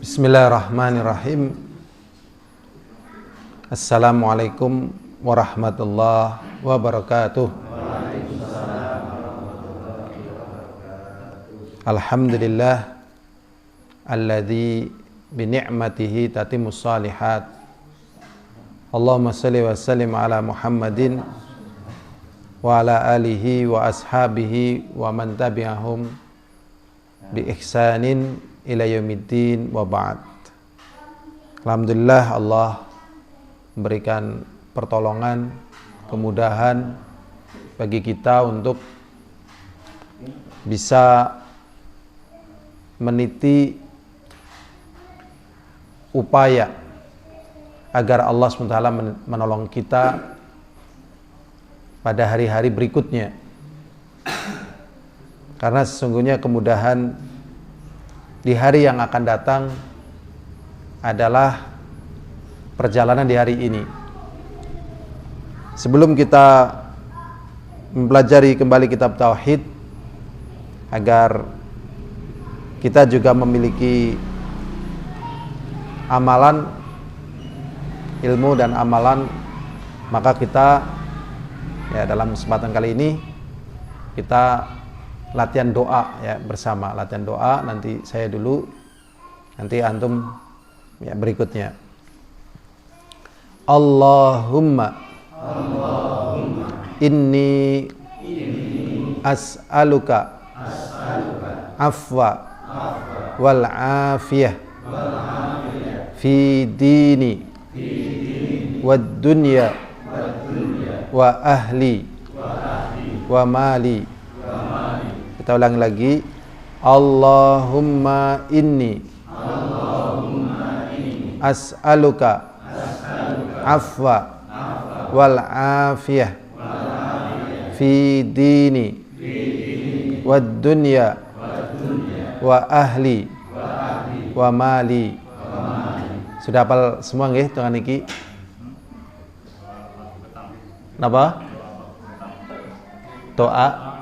Bismillahirrahmanirrahim. Assalamualaikum warahmatullahi wabarakatuh. Alhamdulillah alladzi bi ni'matihi tatimmus shalihat. Allahumma shalli wa sallim ala Muhammadin wa ala alihi wa ashabihi wa man tabi'ahum bi ihsanin ila yaumiddin wa ba'd. Alhamdulillah, Allah memberikan pertolongan, kemudahan bagi kita untuk bisa meniti upaya agar Allah SWT menolong kita pada hari-hari berikutnya. Karena sesungguhnya kemudahan di hari yang akan datang adalah perjalanan di hari ini. Sebelum kita mempelajari kembali kitab Tauhid, agar kita juga memiliki amalan, ilmu dan amalan, maka kita dalam kesempatan kali ini kita latihan doa bersama. Latihan doa, nanti saya dulu, nanti antum berikutnya. Allahumma inni as'aluka afwa wal afiyah fi dini wad dunya wa ahli wa mali. Kita ulangi lagi. Allahumma inni as'aluka afwa wal afiyah fi dini wad dunya wa ahli wa mali. Sudah hafal semua nggih Tuhan niki? Napa? Doa.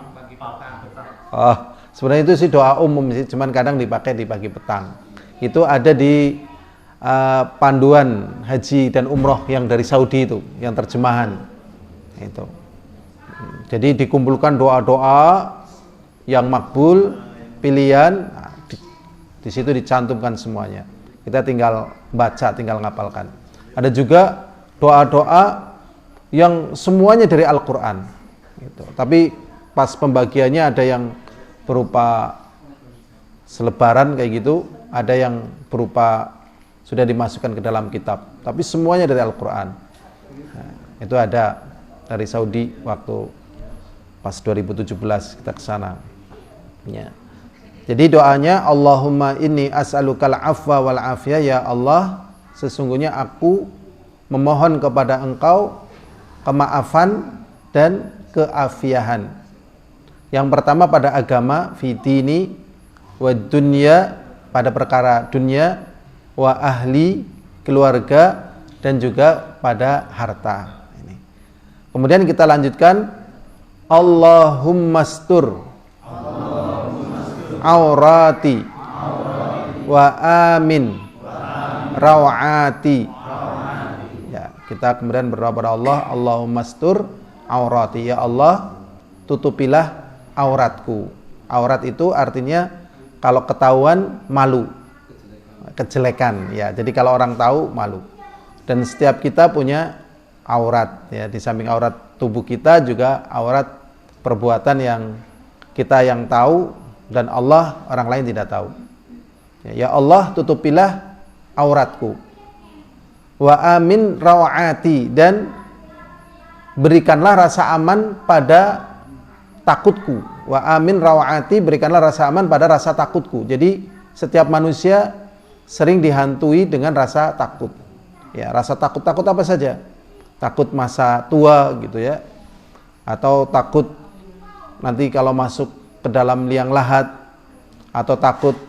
Oh, sebenarnya itu sih doa umum sih, cuman kadang dipakai di pagi petang. Itu ada di panduan haji dan umroh yang dari Saudi itu, yang terjemahan. Itu. Jadi dikumpulkan doa-doa yang makbul, pilihan, di situ dicantumkan semuanya. Kita tinggal baca, tinggal ngapalkan. Ada juga doa-doa yang semuanya dari Al-Quran. Gitu. Tapi pas pembagiannya ada yang berupa selebaran kayak gitu, ada yang berupa sudah dimasukkan ke dalam kitab. Tapi semuanya dari Al-Quran. Nah, itu ada dari Saudi waktu pas 2017 kita ke sana. Ya. Jadi doanya Allahumma inni as'alukal afwa wal afiyah, ya Allah, sesungguhnya aku memohon kepada Engkau kemaafan dan keafiahan. Yang pertama pada agama, fi dini wa dunya, pada perkara dunia, wa ahli, keluarga, dan juga pada harta. Ini. Kemudian kita lanjutkan, Allahummastur aurati wa amin rawati. Ya, kita kemudian berdoa pada Allah, Allahummastur aurati, ya Allah, tutupilah auratku. Aurat itu artinya kalau ketahuan malu, kejelekan ya. Jadi kalau orang tahu malu. Dan setiap kita punya aurat ya, di samping aurat tubuh kita juga aurat perbuatan yang kita yang tahu dan Allah, orang lain tidak tahu. Ya Allah, tutupilah auratku. Wa amin rawati, dan berikanlah rasa aman pada takutku. Wa amin rawati, berikanlah rasa aman pada rasa takutku. Jadi setiap manusia sering dihantui dengan rasa takut. Ya, rasa takut apa saja? Takut masa tua gitu ya. Atau takut nanti kalau masuk ke dalam liang lahat, atau takut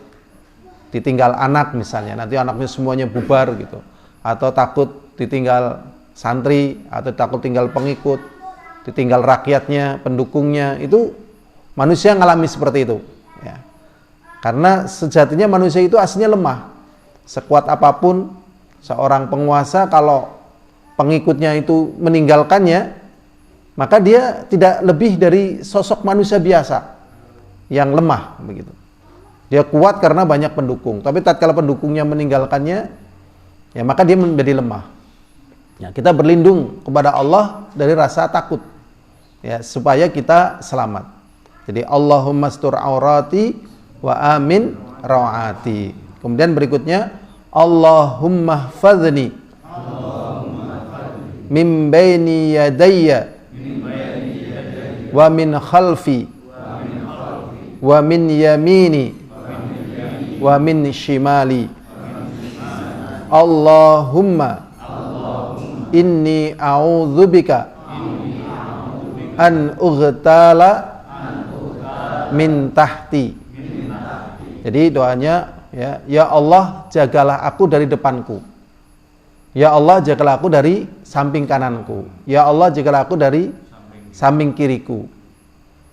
ditinggal anak misalnya, nanti anaknya semuanya bubar gitu. Atau takut ditinggal santri, atau takut tinggal pengikut, ditinggal rakyatnya, pendukungnya. Itu manusia ngalami seperti itu ya. Karena sejatinya manusia itu aslinya lemah. Sekuat apapun seorang penguasa, kalau pengikutnya itu meninggalkannya, maka dia tidak lebih dari sosok manusia biasa yang lemah begitu. Dia kuat karena banyak pendukung, tapi tatkala pendukungnya meninggalkannya, ya maka dia menjadi lemah. Ya, kita berlindung kepada Allah dari rasa takut, ya, supaya kita selamat. Jadi Allahumma astur aurati wa amin rawati. Kemudian berikutnya Allahumma hfadzni min baini yadayya wa min khalfi wa min yamini wa min shimali. Allahumma inni a'udzubika an ughtala min tahti. Jadi doanya, ya Allah, jagalah aku dari depanku. Ya Allah, jagalah aku dari samping kananku. Ya Allah, jagalah aku dari samping kiriku.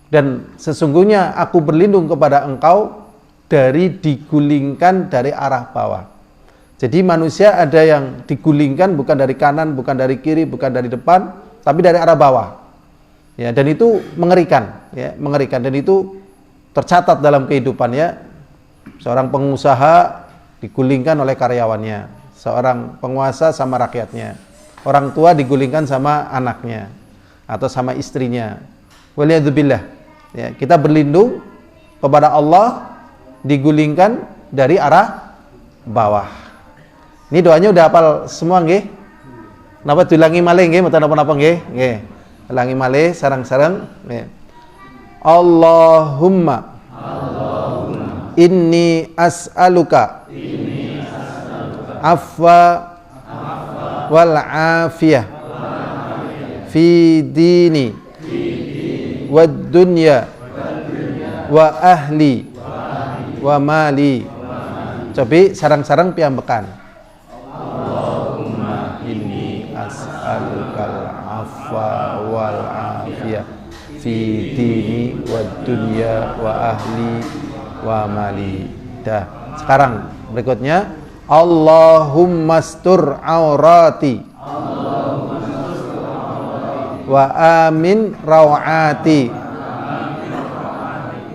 Dan sesungguhnya aku berlindung kepada Engkau dari digulingkan dari arah bawah. Jadi manusia ada yang digulingkan bukan dari kanan, bukan dari kiri, bukan dari depan, tapi dari arah bawah. Ya, dan itu mengerikan, ya, mengerikan, dan itu tercatat dalam kehidupan, ya. Seorang pengusaha digulingkan oleh karyawannya, seorang penguasa sama rakyatnya, orang tua digulingkan sama anaknya atau sama istrinya. Waliyadzubillah. Ya, kita berlindung kepada Allah digulingkan dari arah bawah. Ini doanya udah hafal semua nggih? Napa diulangi malih nggih, mboten napa-napa nggih? Nggih. Ulangi malih sareng-sareng nggih. Allahumma inni as'aluka afwa wal afiyah fi dini wad dunya wa ahli wa mali. Cobi sarang-sarang piambekan. Allahumma inni as'alukal afwa wal afiyah fi dini wad dunya wa ahli wa mali. Dah. Sekarang berikutnya Allahumma astur aurati wa amin rawati.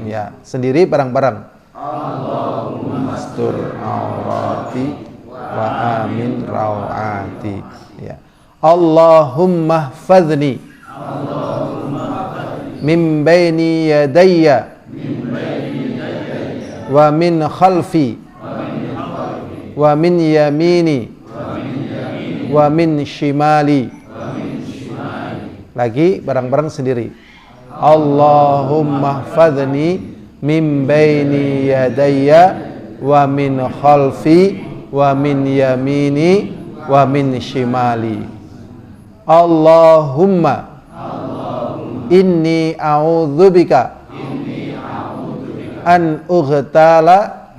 Ya, sendiri bareng-bareng. Allahumma astur aurati wa amin rawati. Ya. Allahumma hfadzni min baini yadayya wa min khalfi wa min yamini wa min shimali. Lagi bareng-bareng sendiri. Allahumma hfadzni min baini yadayya wa min khalfi wa min yamini wa min shimali. Allahumma inni a'udzubika an ughtala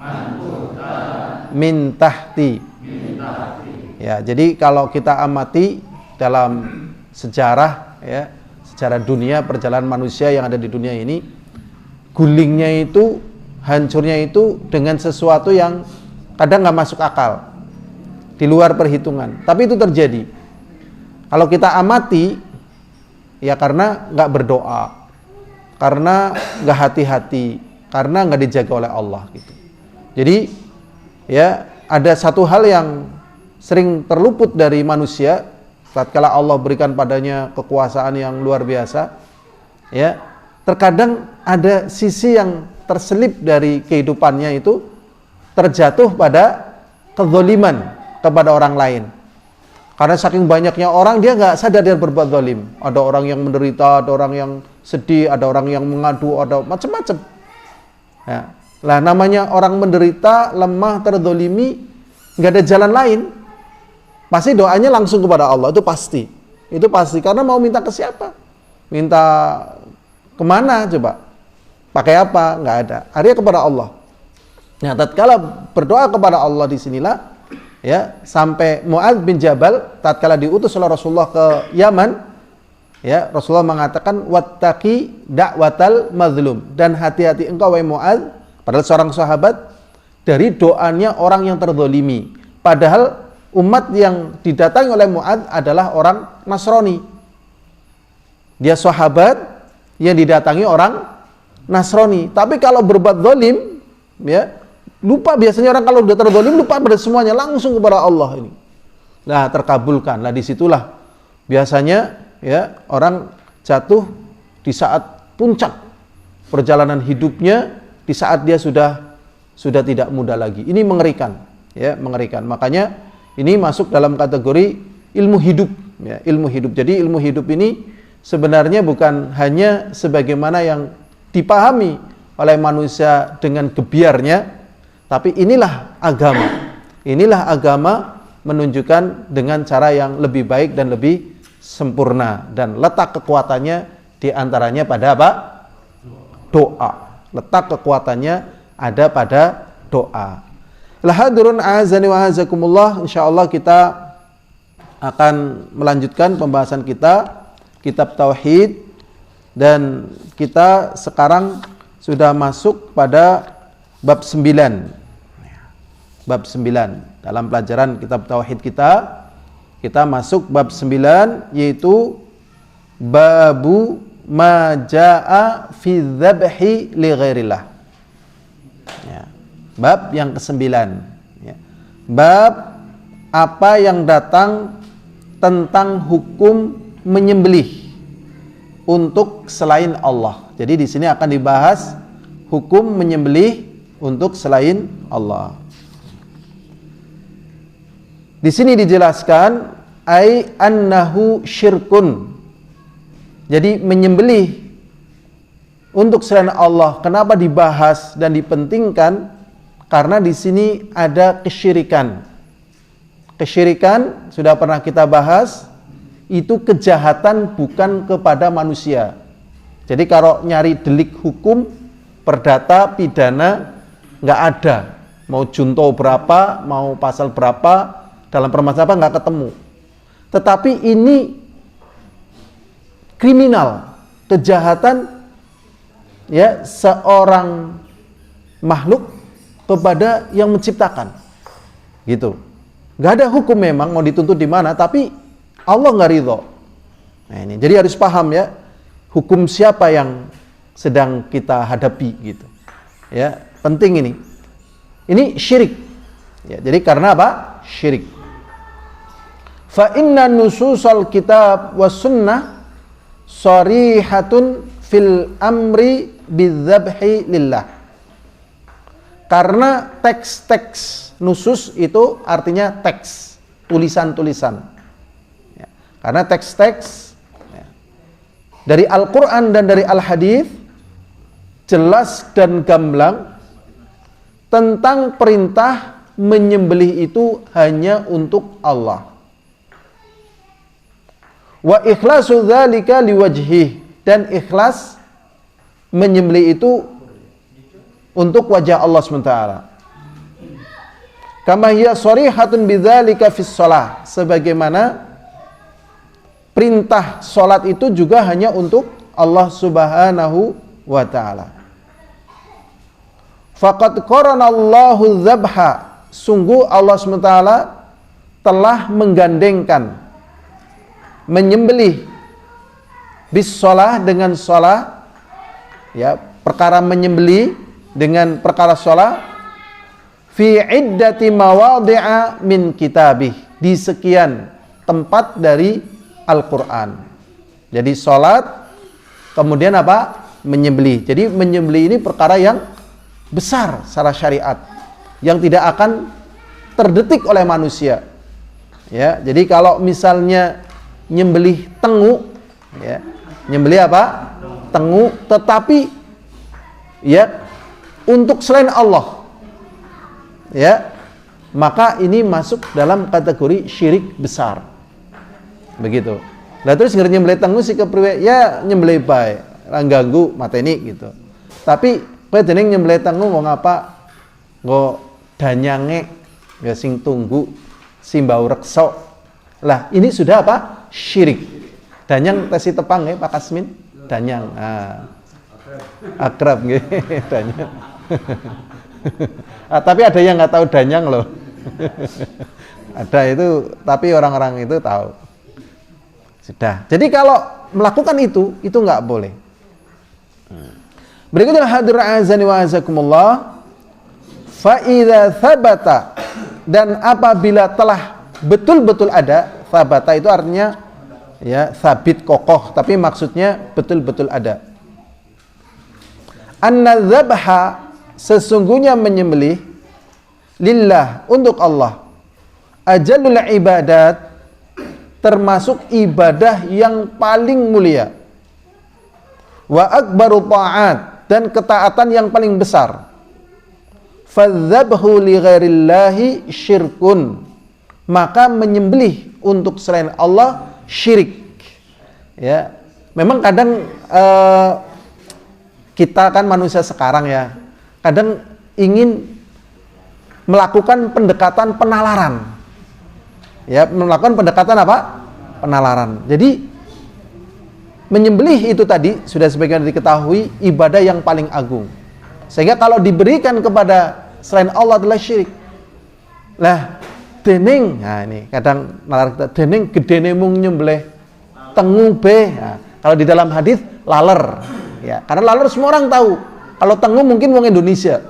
min tahti. Ya, jadi kalau kita amati dalam sejarah, ya, sejarah dunia, perjalanan manusia yang ada di dunia ini, gulingnya itu, hancurnya itu dengan sesuatu yang kadang nggak masuk akal, di luar perhitungan, tapi itu terjadi. Kalau kita amati, ya karena nggak berdoa, karena nggak hati-hati, karena nggak dijaga oleh Allah gitu. Jadi ya ada satu hal yang sering terluput dari manusia tatkala Allah berikan padanya kekuasaan yang luar biasa. Ya, terkadang ada sisi yang terselip dari kehidupannya itu terjatuh pada kezaliman kepada orang lain. Karena saking banyaknya orang, dia nggak sadar dia berbuat zalim. Ada orang yang menderita, ada orang yang sedih, ada orang yang mengadu, ada macam-macam. Ya. Lah namanya orang menderita, lemah, terzalimi, nggak ada jalan lain. Pasti doanya langsung kepada Allah, itu pasti. Itu pasti, karena mau minta ke siapa? Minta kemana coba? Pakai apa? Nggak ada. Akhirnya kepada Allah. Nah, tatkala berdoa kepada Allah disinilah, ya, sampai Mu'adz bin Jabal tatkala diutus oleh Rasulullah ke Yaman, ya, Rasulullah mengatakan wattaqi da'watal mazlum, dan hati-hati engkau wahai Mu'adz, padahal seorang sahabat, dari doanya orang yang terzalimi. Padahal umat yang didatangi oleh Mu'adz adalah orang Nasrani. Dia sahabat yang didatangi orang Nasrani. Tapi kalau berbuat zalim, ya, lupa biasanya orang kalau sudah terzalim lupa pada semuanya, langsung kepada Allah ini. Nah, terkabulkan. Nah, disitulah biasanya ya orang jatuh di saat puncak perjalanan hidupnya, di saat dia sudah tidak muda lagi. Ini mengerikan, ya, mengerikan. Makanya ini masuk dalam kategori ilmu hidup, ya, ilmu hidup. Jadi ilmu hidup ini sebenarnya bukan hanya sebagaimana yang dipahami oleh manusia dengan gebiarnya, tapi inilah agama. Inilah agama menunjukkan dengan cara yang lebih baik dan lebih sempurna, dan letak kekuatannya diantaranya pada apa? Doa. Letak kekuatannya ada pada doa. Lahadurun azani wa azakumullah. Insyaallah kita akan melanjutkan pembahasan kita kitab tauhid, dan kita sekarang sudah masuk pada bab 9. Bab 9 dalam pelajaran kitab tauhid kita masuk bab 9, yaitu babu majaa fi dzabhi li ghairillah. Ya. Bab yang ke-9, ya. Bab apa yang datang tentang hukum menyembelih untuk selain Allah. Jadi di sini akan dibahas hukum menyembelih untuk selain Allah. Di sini dijelaskan ai annahu syirkun. Jadi menyembelih untuk selain Allah, kenapa dibahas dan dipentingkan? Karena di sini ada kesyirikan. Kesyirikan sudah pernah kita bahas, itu kejahatan bukan kepada manusia. Jadi kalau nyari delik hukum, perdata, pidana, nggak ada. Mau junto berapa, mau pasal berapa, dalam permasalahan nggak ketemu. Tetapi ini kriminal, kejahatan, ya, seorang makhluk kepada yang menciptakan, gitu. Nggak ada hukum memang mau dituntut di mana, tapi Allah nggak ridho. Nah ini, jadi harus paham ya, hukum siapa yang sedang kita hadapi gitu. Ya, penting ini. Ini syirik. Ya, jadi karena apa? Syirik. Fa inna nususal kitab was sunnah sharihatun fil amri bidzabhi lillah. Karena teks-teks nusus itu artinya teks, tulisan-tulisan. Ya. Karena teks-teks, ya, dari Al-Quran dan dari Al-Hadis jelas dan gamblang tentang perintah menyembelih itu hanya untuk Allah. Wa ikhlasu dzalika liwajhih, dan ikhlas menyembelih itu untuk wajah Allah SWT. Kama hiya sharihatun bidzalika fis shalah, sebagaimana perintah salat itu juga hanya untuk Allah Subhanahu wa taala. Faqad qaranallahu dzabha, sungguh Allah SWT telah menggandengkan menyembelih bis shalah dengan shalah, ya, perkara menyembelih dengan perkara shalah fi iddati mawadhi'a min kitabih, di sekian tempat dari Al-Quran. Jadi salat kemudian apa? Menyembelih. Jadi menyembelih ini perkara yang besar secara syariat, yang tidak akan terdetik oleh manusia. Ya, jadi kalau misalnya nyembelih tengu, ya, nyembelih apa? Tengu, tetapi ya untuk selain Allah, ya, maka ini masuk dalam kategori syirik besar. Begitu. Lah terus ngerti nyembelih tengu sih kepriwe? Ya nyembelih bae, ora ganggu mateni gitu. Tapi kowe dening nyembelih tengu mau ngapa? Nggo danyange ya sing tunggu simbau reksa. Lah ini sudah apa? Syirik. Danyang tesi tepang ya Pak Kasmin. Danyang. Akrab nggih danyang. Tapi ada yang nggak tahu danyang loh. Ada itu, tapi orang-orang itu tahu. Sudah. Jadi kalau melakukan itu nggak boleh. Berikutnya hadir azani wa azakumullah. Fa idza thabata, dan apabila telah betul-betul ada, thabata itu artinya ya sabit kokoh, tapi maksudnya betul-betul ada. Anna dzabha, sesungguhnya menyembelih, lillah, untuk Allah, ajalul ibadat, termasuk ibadah yang paling mulia, wa akbaru ta'at, dan ketaatan yang paling besar. Fadzabhu li ghairillahi syirkun, maka menyembelih untuk selain Allah syirik. Ya, memang kadang kita kan manusia sekarang ya, kadang ingin melakukan pendekatan penalaran. Ya, melakukan pendekatan apa? Penalaran. Jadi menyembelih itu tadi sudah sebagian diketahui ibadah yang paling agung. Sehingga kalau diberikan kepada selain Allah adalah syirik. Lah, dening, nah ini kadang nalar kita, dening gedene mung nyembelih tengu be. Nah, kalau di dalam hadis laler. Ya, karena laler semua orang tahu. Kalau tengu mungkin wong Indonesia.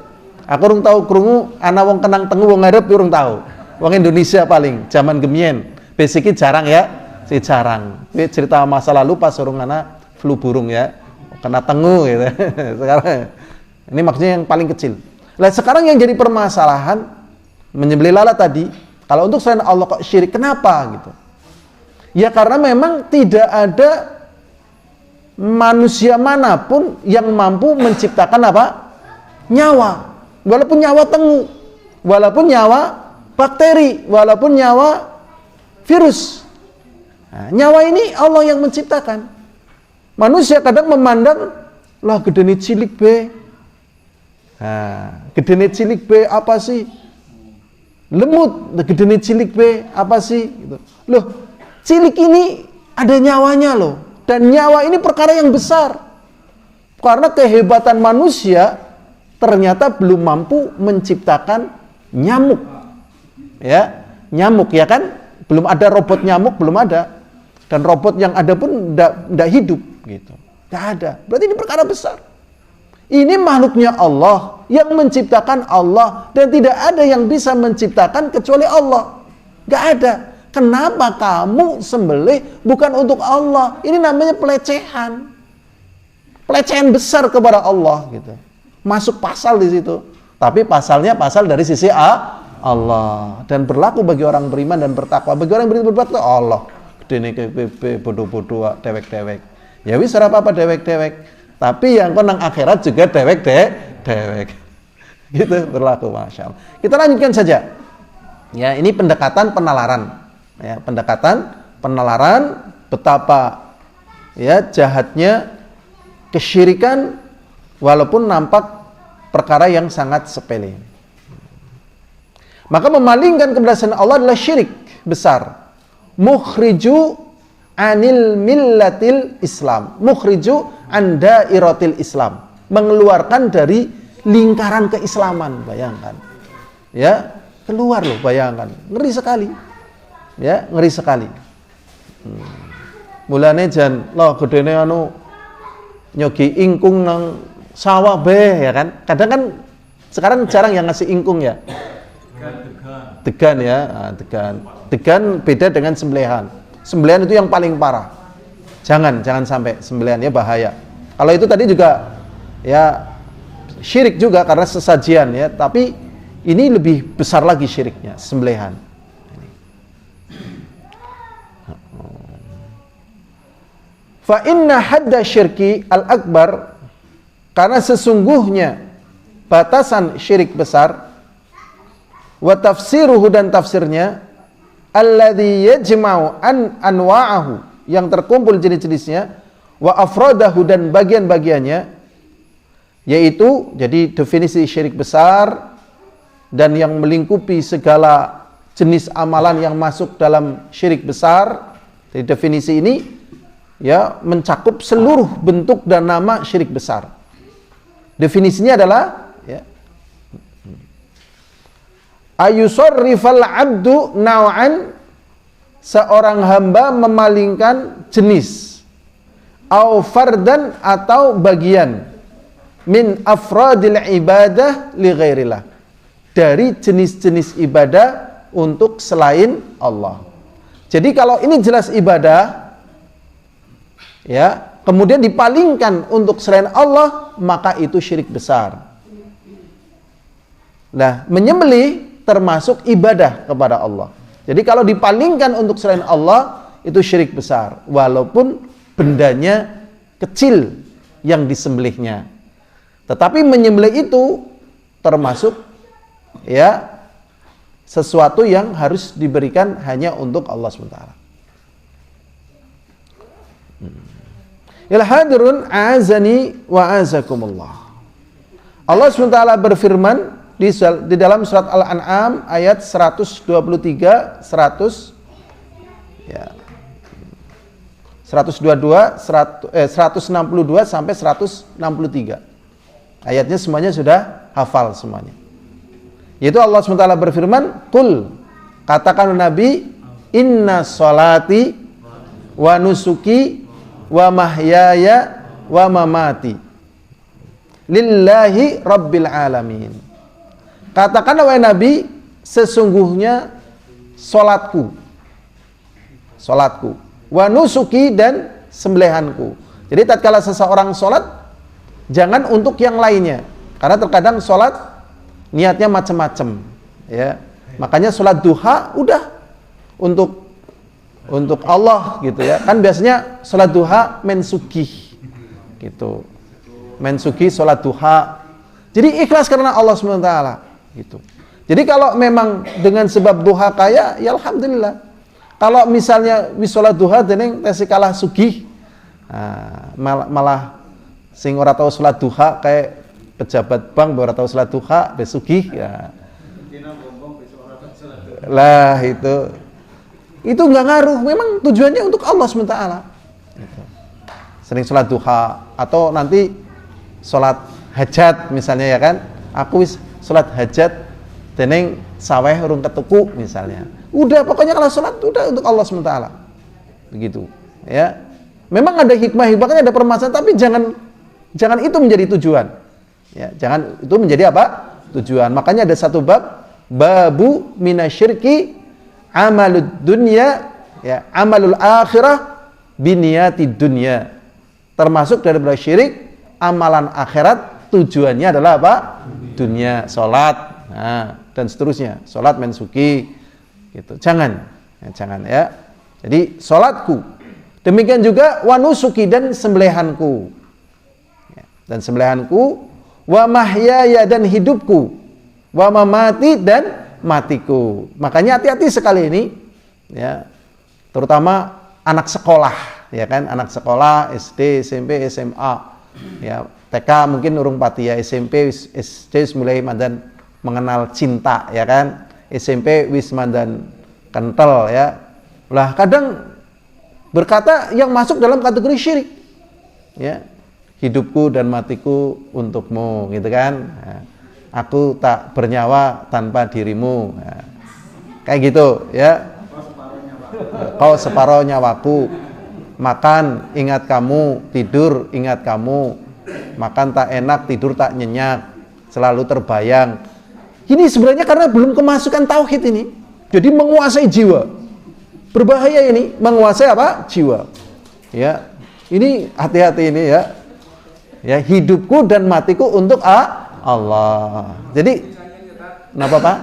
Aku urung tahu krungu ana wong kenang tengu wong Arab urung tahu. Wong Indonesia paling zaman gemien. Basicnya jarang ya, si jarang. Ini cerita masa lalu pas urung ana flu burung ya. Kena tengu gitu. Sekarang ini maksudnya yang paling kecil. Lah sekarang yang jadi permasalahan menyembelih lalat tadi, kalau untuk selain Allah kok syirik, kenapa gitu? Ya karena memang tidak ada manusia manapun yang mampu menciptakan apa? Nyawa. Walaupun nyawa tengu, walaupun nyawa bakteri, walaupun nyawa virus. Nah, nyawa ini Allah yang menciptakan. Manusia kadang memandang, lah gedene cilik be. Nah, gedene cilik be apa sih? Lemut, gedene cilik be apa sih? Gitu. Loh, cilik ini ada nyawanya loh. Dan nyawa ini perkara yang besar. Karena kehebatan manusia ternyata belum mampu menciptakan nyamuk. Ya, nyamuk ya kan? Belum ada robot nyamuk, belum ada. Dan robot yang ada pun tidak hidup gitu. Tidak ada. Berarti ini perkara besar. Ini makhluknya Allah, yang menciptakan Allah, dan tidak ada yang bisa menciptakan kecuali Allah. Tidak ada. Kenapa kamu sembelih bukan untuk Allah? Ini namanya pelecehan. Pelecehan besar kepada Allah gitu. Masuk pasal di situ. Tapi pasalnya pasal dari sisi Allah, dan berlaku bagi orang beriman dan bertakwa. Bagi orang beriman bertakwa Allah. Gedene KPP bodoh-bodoh dewek-dewek. Ya wis ora apa-apa dewek-dewek. Tapi yang penang akhirat juga dewek. Gitu berlaku, Masya Allah. Kita lanjutkan saja. Ya, ini pendekatan penalaran. Ya, pendekatan penalaran betapa ya jahatnya kesyirikan walaupun nampak perkara yang sangat sepele. Maka memalingkan kepada selain Allah adalah syirik besar. Mukhriju anil millatil Islam. Mukhriju an dairatil Islam. Mengeluarkan dari lingkaran keislaman, bayangkan. Ya, keluar loh, bayangkan. Ngeri sekali. Ya, ngeri sekali. Mulane jan lo gedene anu nyogi ingkung nang sawah be ya kan. Kadang kan sekarang jarang yang ngasih ingkung ya. Degan ya, nah, degan beda dengan sembelihan. Sembelihan itu yang paling parah. Jangan sampai sembelihan ya, bahaya. Kalau itu tadi juga ya syirik juga karena sesajian ya, tapi ini lebih besar lagi syiriknya, sembelihan. Fa inna hadda syirki al-akbar, karena sesungguhnya batasan syirik besar, wa tafsiruhu, dan tafsirnya, alladzi yajma'u anwa'ahu, yang terkumpul jenis-jenisnya, wa afradahu, dan bagian-bagiannya, yaitu jadi definisi syirik besar dan yang melingkupi segala jenis amalan yang masuk dalam syirik besar. Jadi definisi ini ya mencakup seluruh bentuk dan nama syirik besar. Definisinya adalah ya, ayusarrifal abdu naw'an, seorang hamba memalingkan jenis, au fardan atau bagian, min afradil ibadah li ghairillah, dari jenis-jenis ibadah untuk selain Allah. Jadi kalau ini jelas ibadah, ya, kemudian dipalingkan untuk selain Allah, maka itu syirik besar. Nah, menyembelih termasuk ibadah kepada Allah. Jadi kalau dipalingkan untuk selain Allah, itu syirik besar, walaupun bendanya kecil yang disembelihnya. Tetapi menyembelih itu termasuk, ya, sesuatu yang harus diberikan hanya untuk Allah SWT. Ilhadirun a'azani wa a'azakumullah. Allah SWT berfirman di dalam surat Al-An'am ayat 123, 162 sampai 163. Ayatnya semuanya sudah hafal semuanya. Yaitu Allah SWT berfirman, "Qul," katakan Nabi, "Inna sholati wa nusuki wa mahyaya wa mamati lillahi rabbil alamin." Katakanlah wahai Nabi, sesungguhnya salatku, wa nusuki, dan sembelihanku. Jadi tatkala seseorang salat, jangan untuk yang lainnya, karena terkadang salat niatnya macam-macam, ya. Makanya salat duha udah untuk Allah gitu, ya. Kan biasanya salat duha mensugih gitu. Mensugih salat duha. Jadi ikhlas karena Allah SWT gitu. Jadi kalau memang dengan sebab duha kaya, ya alhamdulillah. Kalau misalnya wis salat duha dening tesi kalah sugih, malah sing ora tau salat duha kayak pejabat bank ora tau salat duha besugih, ya. Lah itu nggak ngaruh. Memang tujuannya untuk Allah SWT. Gitu. Sering salat duha atau nanti salat hajat misalnya, ya kan? Aku wis salat hajat deneng saweh urung ketuku misalnya. Udah, pokoknya kalau salat udah untuk Allah SWT. Begitu, ya. Memang ada hikmah-hikmahnya, ada permasalahan, tapi jangan itu menjadi tujuan. Ya, jangan itu menjadi apa? Tujuan. Makanya ada satu bab, babu minasyirki amalud dunya, ya, amalul akhirah biniyati dunya. Termasuk dari syirik, amalan akhirat tujuannya adalah apa? Dunia, salat, dan seterusnya. Salat mensuki gitu. Jangan ya. Jadi salatku. Demikian juga wanusuki, dan sembelihanku. Ya, dan sembelihanku, wa mahyaya, dan hidupku, wa mamati, dan matiku. Makanya hati-hati sekali ini, ya. Terutama anak sekolah, ya kan? Anak sekolah SD, SMP, SMA, ya. TK mungkin urung pati, ya. SMP, SD mulai mandan mengenal cinta, ya kan? SMP wis mandan kental, ya. Lah kadang berkata yang masuk dalam kategori syirik, ya. Hidupku dan matiku untukmu, gitu kan? Nah, aku tak bernyawa tanpa dirimu, nah, kayak gitu, ya. Kau separuh nyawaku, makan ingat kamu, tidur ingat kamu, makan tak enak, tidur tak nyenyak, selalu terbayang. Ini sebenarnya karena belum kemasukan tauhid ini, jadi menguasai jiwa. Berbahaya ini, menguasai apa? Jiwa. Ya, ini hati-hati ini, ya. Ya, hidupku dan matiku untuk Allah. Jadi, kenapa Pak?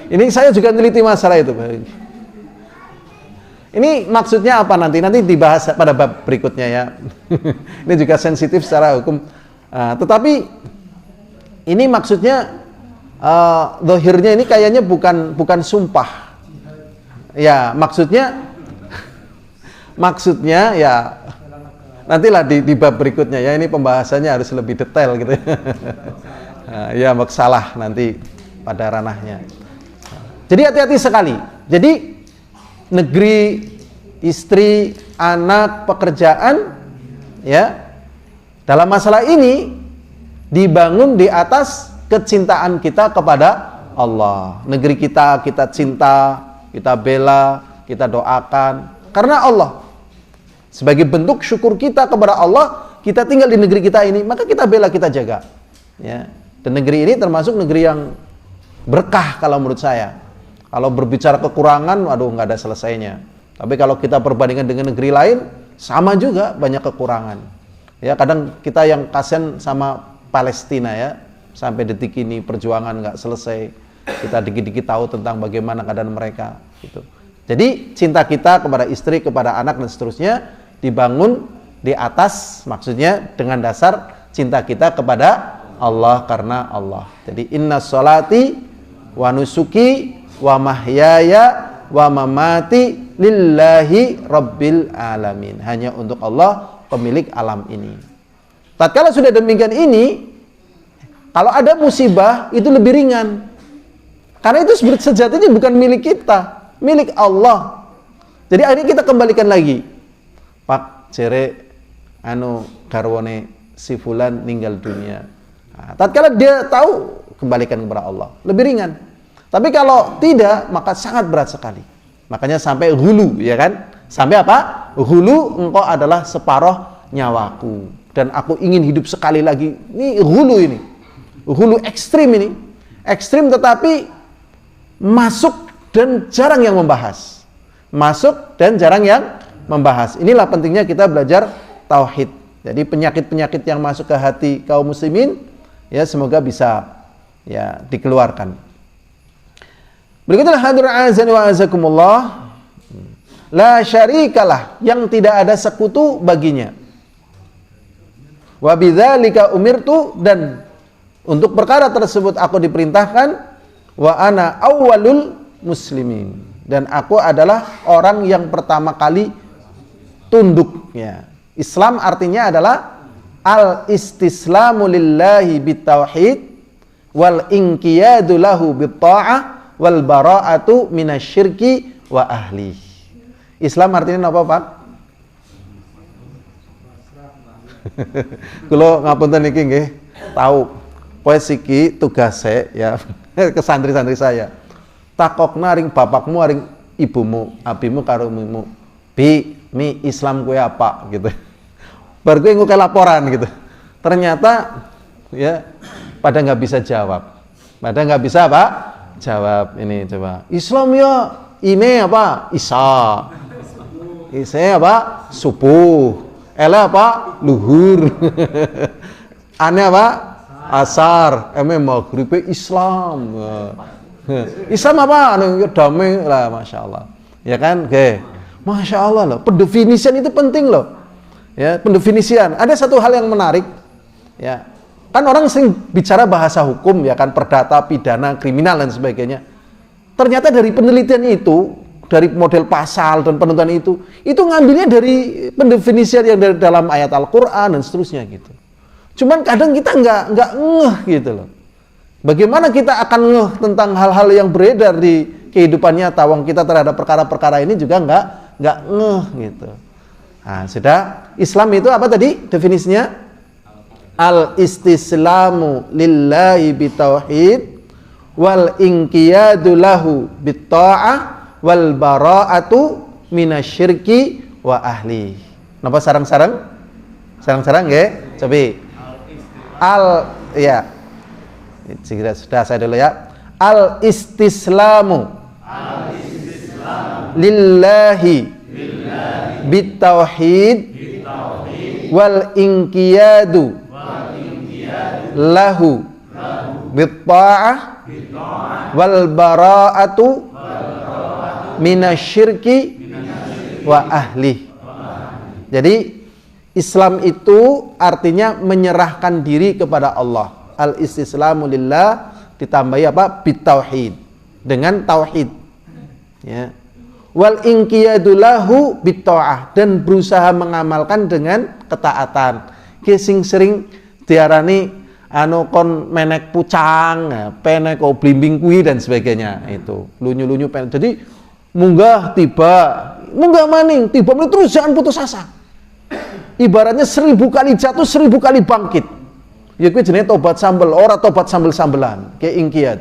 Ini saya juga teliti masalah itu, Pak. Ini maksudnya apa nanti dibahas pada bab berikutnya, ya. Ini juga sensitif secara hukum. Tetapi ini maksudnya zahirnya ini kayaknya bukan sumpah. Ya, maksudnya ya nantilah di bab berikutnya, ya. Ini pembahasannya harus lebih detail gitu. Ya, masalah nanti pada ranahnya. Jadi hati-hati sekali. Jadi negeri, istri, anak, pekerjaan, ya, Dalam masalah ini dibangun di atas kecintaan kita kepada Allah. Negeri kita cinta, kita bela, kita doakan karena Allah. Sebagai bentuk syukur kita kepada Allah, kita tinggal di negeri kita ini, maka kita bela, kita jaga. Ya. Dan negeri ini termasuk negeri yang berkah kalau menurut saya. Kalau berbicara kekurangan, waduh nggak ada selesainya. Tapi kalau kita perbandingkan dengan negeri lain, sama juga banyak kekurangan. Ya, kadang kita yang kasihan sama Palestina ya, sampai detik ini perjuangan nggak selesai. Kita dikit-dikit tahu tentang bagaimana keadaan mereka. Gitu. Jadi cinta kita kepada istri, kepada anak dan seterusnya dibangun di atas, maksudnya dengan dasar cinta kita kepada Allah karena Allah. Jadi inna sholati wa nusuki wa mahyaya wa mamati lillahi rabbil alamin. Hanya untuk Allah, pemilik alam ini. Tatkala sudah demikian ini, kalau ada musibah itu lebih ringan. Karena itu sejatinya bukan milik kita, milik Allah. Jadi akhirnya kita kembalikan lagi. Pak, jere garwane si fulan meninggal dunia. Nah, tatkala dia tahu, kembalikan kepada Allah. Lebih ringan. Tapi kalau tidak, maka sangat berat sekali. Makanya sampai hulu, ya kan? Sampai apa? Hulu, engkau adalah separuh nyawaku. Dan aku ingin hidup sekali lagi. Ini hulu ini. Hulu ekstrim ini. Ekstrim tetapi masuk dan jarang yang membahas. Masuk dan jarang yang membahas. Inilah pentingnya kita belajar tauhid. Jadi penyakit-penyakit yang masuk ke hati kaum muslimin, ya semoga bisa ya dikeluarkan. Berikutnya hadirin azan wa azakumullah, la syarikalah, yang tidak ada sekutu baginya. Wa bidzalika umirtu, dan untuk perkara tersebut aku diperintahkan, wa ana awwalul muslimin, dan aku adalah orang yang pertama kali tunduk. Ya. Islam artinya adalah al-istislamu lillahi bitauhid wal inqiyadu lahu bitta'ah wal bara'atu minasyirki wa ahli. Islam artinya apa, Pak? Kalau ngapunten iki nggih, tahu kowe siki tugase ya ke santri-santri saya. Takokna ring bapakmu ring ibumu, abimu karo umimu. Bi, mi Islam kowe apa gitu. Baru gue ngukil laporan gitu. Ternyata ya pada nggak bisa jawab. Pada nggak bisa apa? Jawab ini coba. Islam ya ini apa? Isa. Isa apa? Subuh. Ele apa? Luhur. Ane apa? Asar. Eme maghrib Islam. Islam apa? Anu damai lah, masya Allah. Ya kan? Oke. Masya Allah loh. Pendefinisian itu penting loh. Ya, pendefinisian. Ada satu hal yang menarik. Ya. Kan orang sering bicara bahasa hukum ya kan, perdata, pidana, kriminal dan sebagainya. Ternyata dari penelitian itu, dari model pasal dan penentuan itu ngambilnya dari pendefinisian yang dari dalam ayat Al-Qur'an dan seterusnya gitu. Cuman kadang kita nggak ngeh gitu loh. Bagaimana kita akan ngeh tentang hal-hal yang beredar di kehidupan nyata, wong kita terhadap perkara-perkara ini juga nggak ngeh gitu. Nah, sudah. Islam itu apa tadi definisinya? Al-istislamu lillahi bitauhid wal inqiyadu lahu bitta'ah wal bara'atu minasyirki wa ahli. Napa sarang-sarang? Sarang-sarang nggih? Coba. Ya. Sudah saya dulu ya. Al-istislamu lillahi bitauhid wal inqiyadu lahu bitta'ah wal bara'atu minasyirki wa ahli. Jadi Islam itu artinya menyerahkan diri kepada Allah. Al-istislamu lillah ditambahi apa? Bitauhid, dengan tauhid. Ya. Wal inqiyadu lahu bitta'ah, dan berusaha mengamalkan dengan ketaatan. Sing sering diarani anu kon menek pucang, penek kok blimbing kuwi dan sebagainya itu. Lunyu-lunyu penek. Jadi munggah tiba, munggah maning, tiba terus jangan putus asa. ibaratnya 1000 kali jatuh 1000 kali bangkit. Ya kuwi jenenge tobat sambel, ora tobat sambel-sambelan, kayak ingkiat.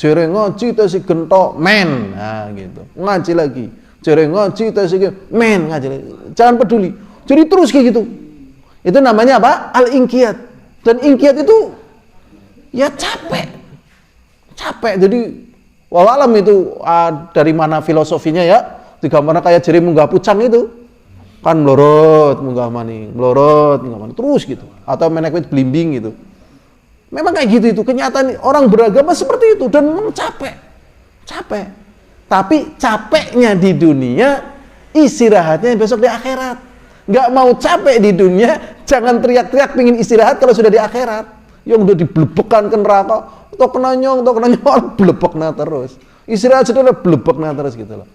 Jere ngaji tes gentok men, nah gitu. Ngaji lagi. Jere ngaji tes men, ngaji lagi. Jangan peduli. Jadi terus kayak gitu. Itu namanya apa? Al-ingkiat. Dan ingkiat itu ya capek. Capek. Jadi wallahualam itu dari mana filosofinya ya? Digambarnya kayak jeri munggah pucang itu. Kan melorot munggah maning, melorot munggah maning terus gitu. Atau menek wit blimbing gitu. Memang kayak gitu itu kenyataan orang beragama seperti itu dan memang capek. Tapi capeknya di dunia, istirahatnya besok di akhirat. Nggak mau capek di dunia, jangan teriak-teriak pingin istirahat kalau sudah di akhirat. Yang udah diblebekkan ke neraka, tok kenanyong, blebekna terus. Istirahat sudah blebekna terus gitu loh.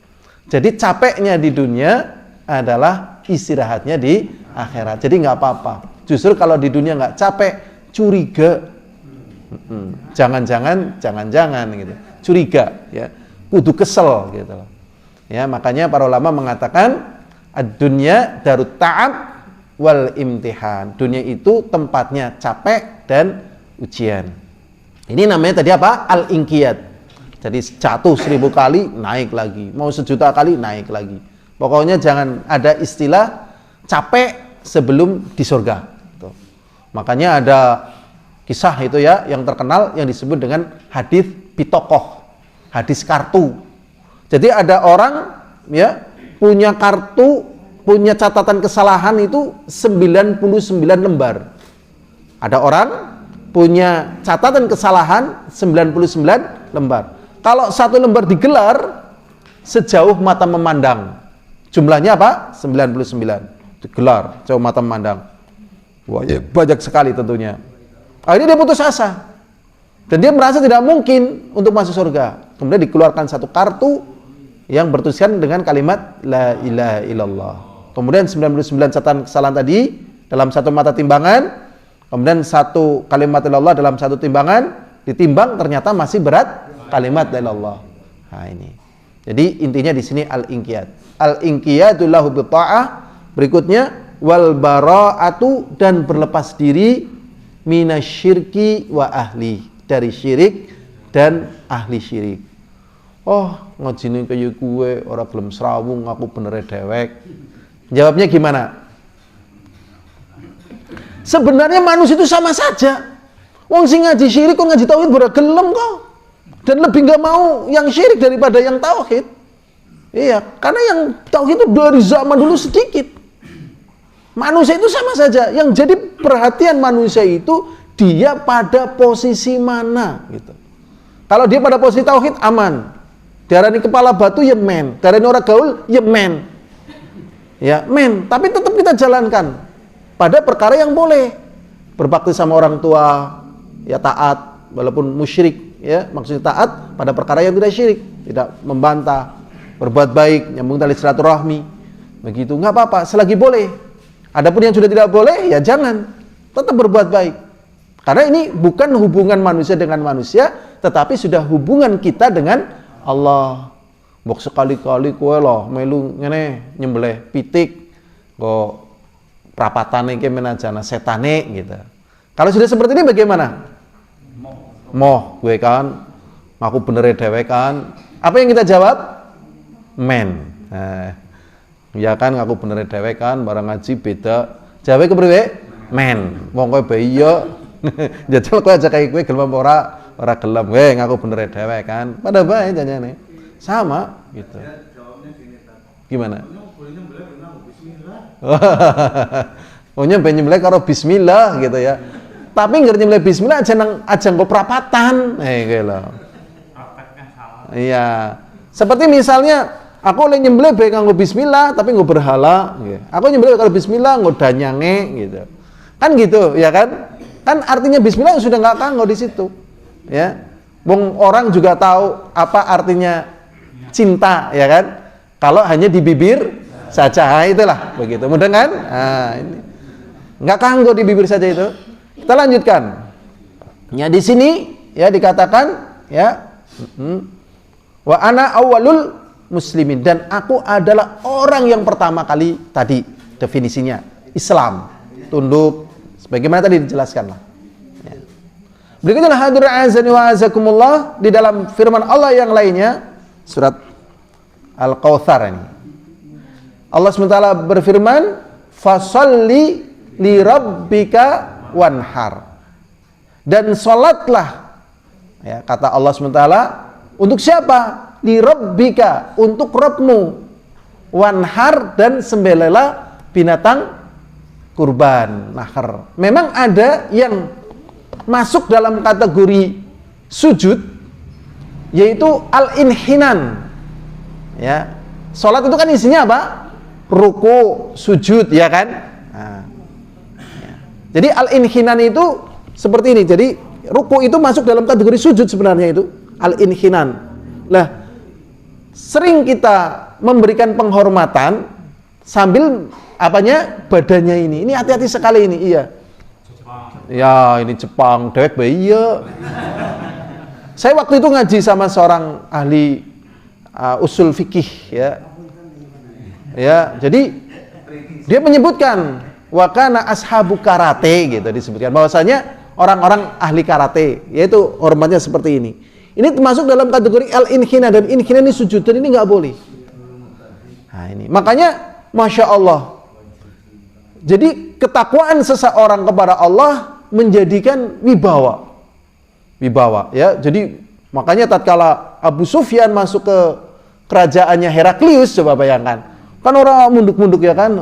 Jadi capeknya di dunia adalah istirahatnya di akhirat. Jadi nggak apa-apa. Justru kalau di dunia nggak capek, curiga. Jangan-jangan gitu. Curiga, ya. Kudu kesel gitu loh. Ya, makanya para ulama mengatakan ad-dunya darut ta'ab wal imtihan. Dunia itu tempatnya capek dan ujian. Ini namanya tadi apa? Al-inqiyad. Jadi jatuh 1000 kali naik lagi, mau 1.000.000 kali naik lagi. Pokoknya jangan ada istilah capek sebelum di surga. Tuh. Makanya ada kisah itu ya yang terkenal yang disebut dengan hadis pitokoh, hadis kartu. Jadi ada orang ya punya kartu, punya catatan kesalahan itu 99 lembar. Ada orang punya catatan kesalahan 99 lembar. Kalau satu lembar digelar sejauh mata memandang. Jumlahnya apa? 99. Digelar sejauh mata memandang. Wah, ya, banyak sekali tentunya. Akhirnya dia putus asa. Dan dia merasa tidak mungkin untuk masuk surga. Kemudian dikeluarkan satu kartu yang bertuliskan dengan kalimat La ilaha illallah. Kemudian 99 catatan kesalahan tadi dalam satu mata timbangan. Kemudian satu kalimat la ilallah dalam satu timbangan. Ditimbang ternyata masih berat kalimat la ilallah. Nah ini. Jadi intinya di sini al-inqiyad. Al-inqiyadu lahu bita'ah. Berikutnya wal bara'atu, dan berlepas diri minasyirki wa ahli, dari syirik dan ahli syirik. Oh, ngajine kaya kuwe ora gelem srawung, aku benere dewek. Jawabnya gimana? Sebenarnya manusia itu sama saja. Wong sing ngaji syirik kok ngaji tauhid ora gelem kok. Dan lebih enggak mau yang syirik daripada yang tauhid. Iya, karena yang tauhid itu dari zaman dulu sedikit. Manusia itu sama saja. Yang jadi perhatian manusia itu dia pada posisi mana gitu. Kalau dia pada posisi tauhid aman. Diarani kepala batu ya men, diarani orang gaul ya men. Ya, men, tapi tetap kita jalankan pada perkara yang boleh. Berbakti sama orang tua, ya taat walaupun musyrik, ya, maksudnya taat pada perkara yang tidak syirik, tidak membantah, berbuat baik, nyambung tali silaturahmi. Begitu, nggak apa-apa selagi boleh. Adapun yang sudah tidak boleh, ya jangan. Tetap berbuat baik. Karena ini bukan hubungan manusia dengan manusia, tetapi sudah hubungan kita dengan Allah. Mbok sekali-kali kowe loh melu ngene nyembelih pitik kok prapatane iki menajana setane gitu. Kalau sudah seperti ini bagaimana? Moh gue kan aku bener dhewe kan. Apa yang kita jawab? Men. Ya kan aku bener dhewe kan, barang ngaji beda. Jawabe kepriwe? Men. Wong kowe bae iya. Jajal kowe aja kaya kowe gelem ora gelem. Weh ngaku bener dhewe kan. Pada bae janjane. Sama gitu. Gimana? Oh nyembelih karo bismillah gitu ya. Tapi nggak nyembelih bismillah aja nggo prapatan. Kayak lho. Iya. Seperti misalnya aku oleh nyembelih bae nganggo bismillah tapi nggo berhala gitu. Aku nyembelih kalau bismillah nggo danyange gitu. Kan gitu, ya kan? Kan artinya bismillah sudah nggak kanggo di situ. Ya. Wong orang juga tahu apa artinya cinta, ya kan? Kalau hanya di bibir saja, itulah begitu. Mudah kan? Nah, ini nggak kanggo di bibir saja itu. Kita lanjutkan. Ya di sini ya dikatakan ya wa ana awwalul muslimin, dan aku adalah orang yang pertama kali tadi definisinya Islam, tunduk sebagaimana tadi dijelaskan lah. Ya. Berikutnya hadirin azani wa azakumullah, di dalam firman Allah yang lainnya surat Al-Kautsar ini. Allah SWT berfirman, "Fasholli li rabbika wanhar." Dan salatlah, ya, kata Allah SWT, untuk siapa? Li rabbika, untuk Rabbmu. Wanhar, dan sembelihlah binatang kurban, nahar. Memang ada yang masuk dalam kategori sujud, yaitu al-inhinan. Ya, salat itu kan isinya apa? Ruku, sujud, ya kan? Nah, ya. Jadi al-inhinan itu seperti ini. Jadi ruku itu masuk dalam kategori sujud sebenarnya, itu al-inhinan. Lah, sering kita memberikan penghormatan sambil apanya? Badannya ini. Ini hati-hati sekali ini, iya. Ya, ini Jepang, dewek bayi ya. Saya waktu itu ngaji sama seorang ahli usul fikih, ya. Ya, jadi dia menyebutkan wa kana ashabu karate, gitu disebutkan bahwasanya orang-orang ahli karate, yaitu hormatnya seperti ini. Ini termasuk dalam kategori al-inhina, dan inhina ini sujud, dan ini nggak boleh. Nah, ini makanya Masya Allah, jadi ketakwaan seseorang kepada Allah menjadikan wibawa, ya. Jadi makanya tatkala Abu Sufyan masuk ke kerajaannya Heraklius, coba bayangkan, kan orang munduk-munduk, ya kan,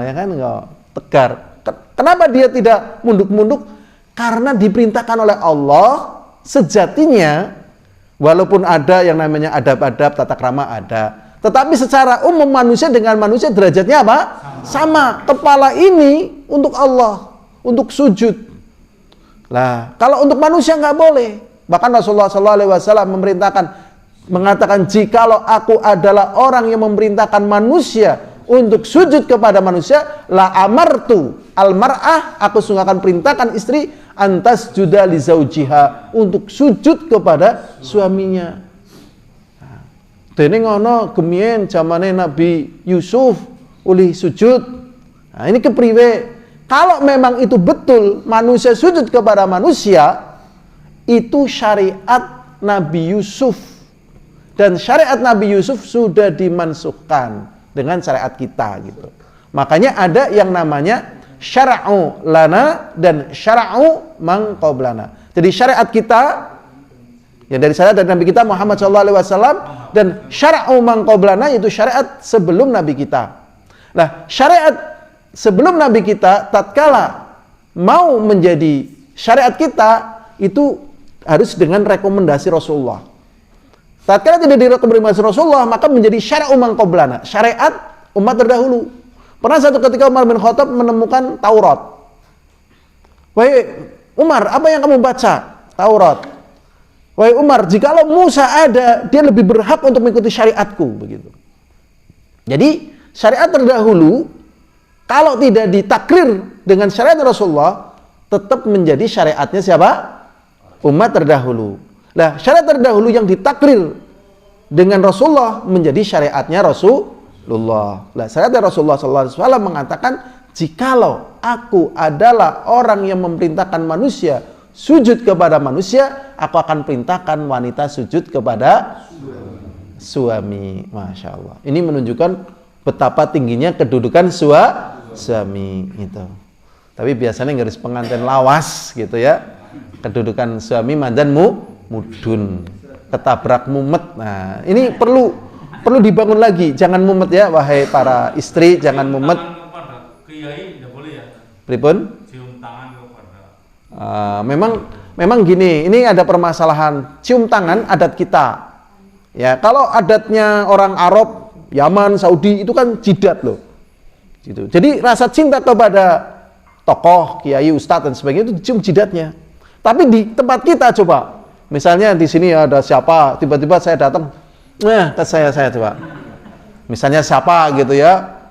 ya kan, nggak tegar. Kenapa dia tidak munduk-munduk? Karena diperintahkan oleh Allah. Sejatinya walaupun ada yang namanya adab-adab, tata krama ada, tetapi secara umum manusia dengan manusia derajatnya apa? Sama. Kepala ini untuk Allah, untuk sujud. Lah, kalau untuk manusia nggak boleh. Bahkan Rasulullah SAW mengatakan, jikalau aku adalah orang yang memerintahkan manusia untuk sujud kepada manusia, la amartu al-mar'ah, aku sungguh akan perintahkan istri antas juda li zaujiha, untuk sujud kepada suaminya. Dene ngono gemien zamane Nabi Yusuf uli sujud. Nah, ini kepriwe? Kalau memang itu betul manusia sujud kepada manusia, itu syariat Nabi Yusuf, dan syariat Nabi Yusuf sudah dimansuhkan dengan syariat kita, gitu. Makanya ada yang namanya syara'u lana dan syara'u man qablana. Jadi syariat kita yang dari syariat dari Nabi kita Muhammad SAW, dan syara'u man qablana itu syariat sebelum Nabi kita. Nah, syariat sebelum Nabi kita tatkala mau menjadi syariat kita itu harus dengan rekomendasi Rasulullah. Tatkala tidak direkomendasi Rasulullah, maka menjadi syara'u man qablana, syariat umat terdahulu. Pernah satu ketika Umar bin Khattab menemukan Taurat. Wahai Umar, apa yang kamu baca? Taurat. Wahai Umar, jikalau Musa ada, dia lebih berhak untuk mengikuti syariatku, begitu. Jadi syariat terdahulu kalau tidak ditakrir dengan syariat Rasulullah, tetap menjadi syariatnya siapa? Umat terdahulu. Nah, syariat terdahulu yang ditakrir dengan Rasulullah menjadi syariatnya Rasulullah. Nah, syariat Rasulullah SAW mengatakan, jikalau aku adalah orang yang memerintahkan manusia sujud kepada manusia, aku akan perintahkan wanita sujud kepada suami. Masya Allah. Ini menunjukkan betapa tingginya kedudukan suami itu. Tapi biasanya garis pengantin lawas, gitu ya. Kedudukan suami mandan mudun, ketabrak mumet. Nah, ini perlu dibangun lagi. Jangan mumet ya, wahai para istri, jangan mumet. Kiai tidak boleh ya. Pripun? Cium tangan kepada. Memang gini, ini ada permasalahan cium tangan adat kita. Ya, kalau adatnya orang Arab, Yaman, Saudi itu kan jidat loh. Gitu. Jadi rasa cinta kepada tokoh, kiai, ustadz dan sebagainya itu cium jidatnya. Tapi di tempat kita coba, misalnya di sini ada siapa, tiba-tiba saya datang, ke saya coba. Misalnya siapa gitu ya.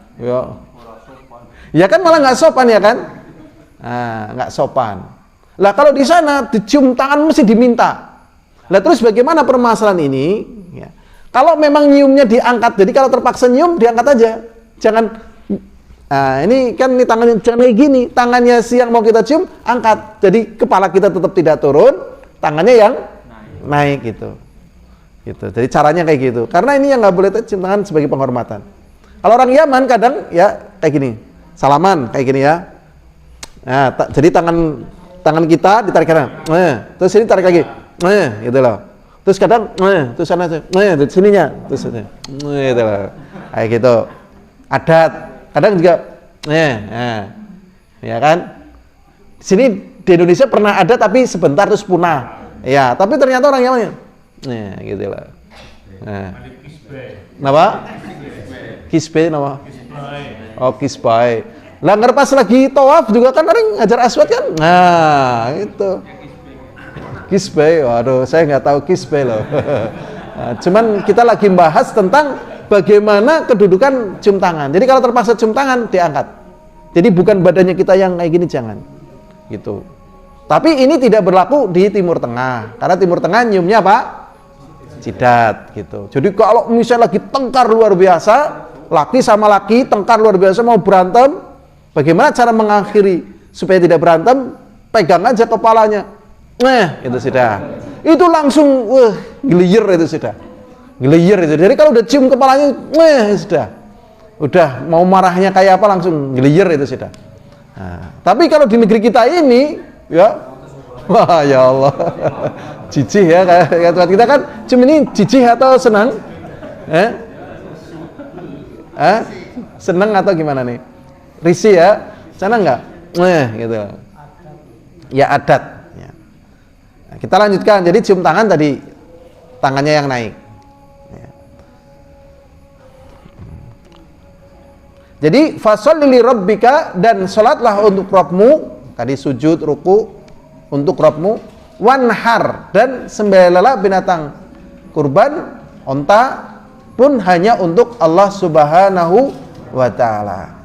Ya kan malah nggak sopan ya kan? Nah, nggak sopan. Lah kalau di sana dicium tangan mesti diminta. Lah terus bagaimana permasalahan ini? Ya. Kalau memang nyiumnya diangkat, jadi kalau terpaksa nyium diangkat aja. Jangan Nah, ini kan ini tangannya jangan kayak gini. Tangannya si yang mau kita cium angkat. Jadi kepala kita tetap tidak turun, tangannya yang naik gitu. Gitu. Jadi caranya kayak gitu. Karena ini yang nggak boleh cium tangan sebagai penghormatan. Kalau orang Yaman kadang ya kayak gini. Salaman kayak gini ya. Nah, jadi tangan kita ditarik kanan. Terus ini tarik lagi. Gitu loh. Terus kadang terus sana terus sininya terus gitu loh. Kayak gitu. Adat. Kadang juga ya kan. Di sini di Indonesia pernah ada tapi sebentar terus punah. Ya, tapi ternyata orang Yaman gitu loh. Kenapa? Kisbe nama. Oh, kisbai. Lah ngerpas lagi tawaf juga kan orang ngajar aswad kan? Nah, itu. Kisbe, waduh, saya nggak tahu kisbe loh. Nah, cuman kita lagi bahas tentang bagaimana kedudukan cium tangan. Jadi kalau terpaksa cium tangan, diangkat. Jadi bukan badannya kita yang kayak gini, jangan. Gitu. Tapi ini tidak berlaku di Timur Tengah. Karena Timur Tengah nyiumnya apa? Jidat gitu. Jadi kalau misalnya lagi tengkar luar biasa, laki sama laki tengkar luar biasa mau berantem, bagaimana cara mengakhiri supaya tidak berantem? Pegang aja kepalanya. Itu sudah. Itu langsung geliyer itu sudah. Geliyer itu. Jadi kalau udah cium kepalanya, sudah. Udah mau marahnya kayak apa langsung geliyer itu sudah. Nah, tapi kalau di negeri kita ini, ya, wah ya Allah, jijih ya kayak kita kan cium ini jijih atau senang? Senang atau gimana nih? Risih ya? Sana enggak? Gitu. Ya adat. Ya. Nah, kita lanjutkan. Jadi cium tangan tadi tangannya yang naik. Ya. Jadi fasholli li rabbika, dan salatlah untuk Rabbmu, tadi sujud ruku untuk Rabbmu, wanhar, dan sembelihlah binatang kurban onta pun hanya untuk Allah Subhanahu wa taala.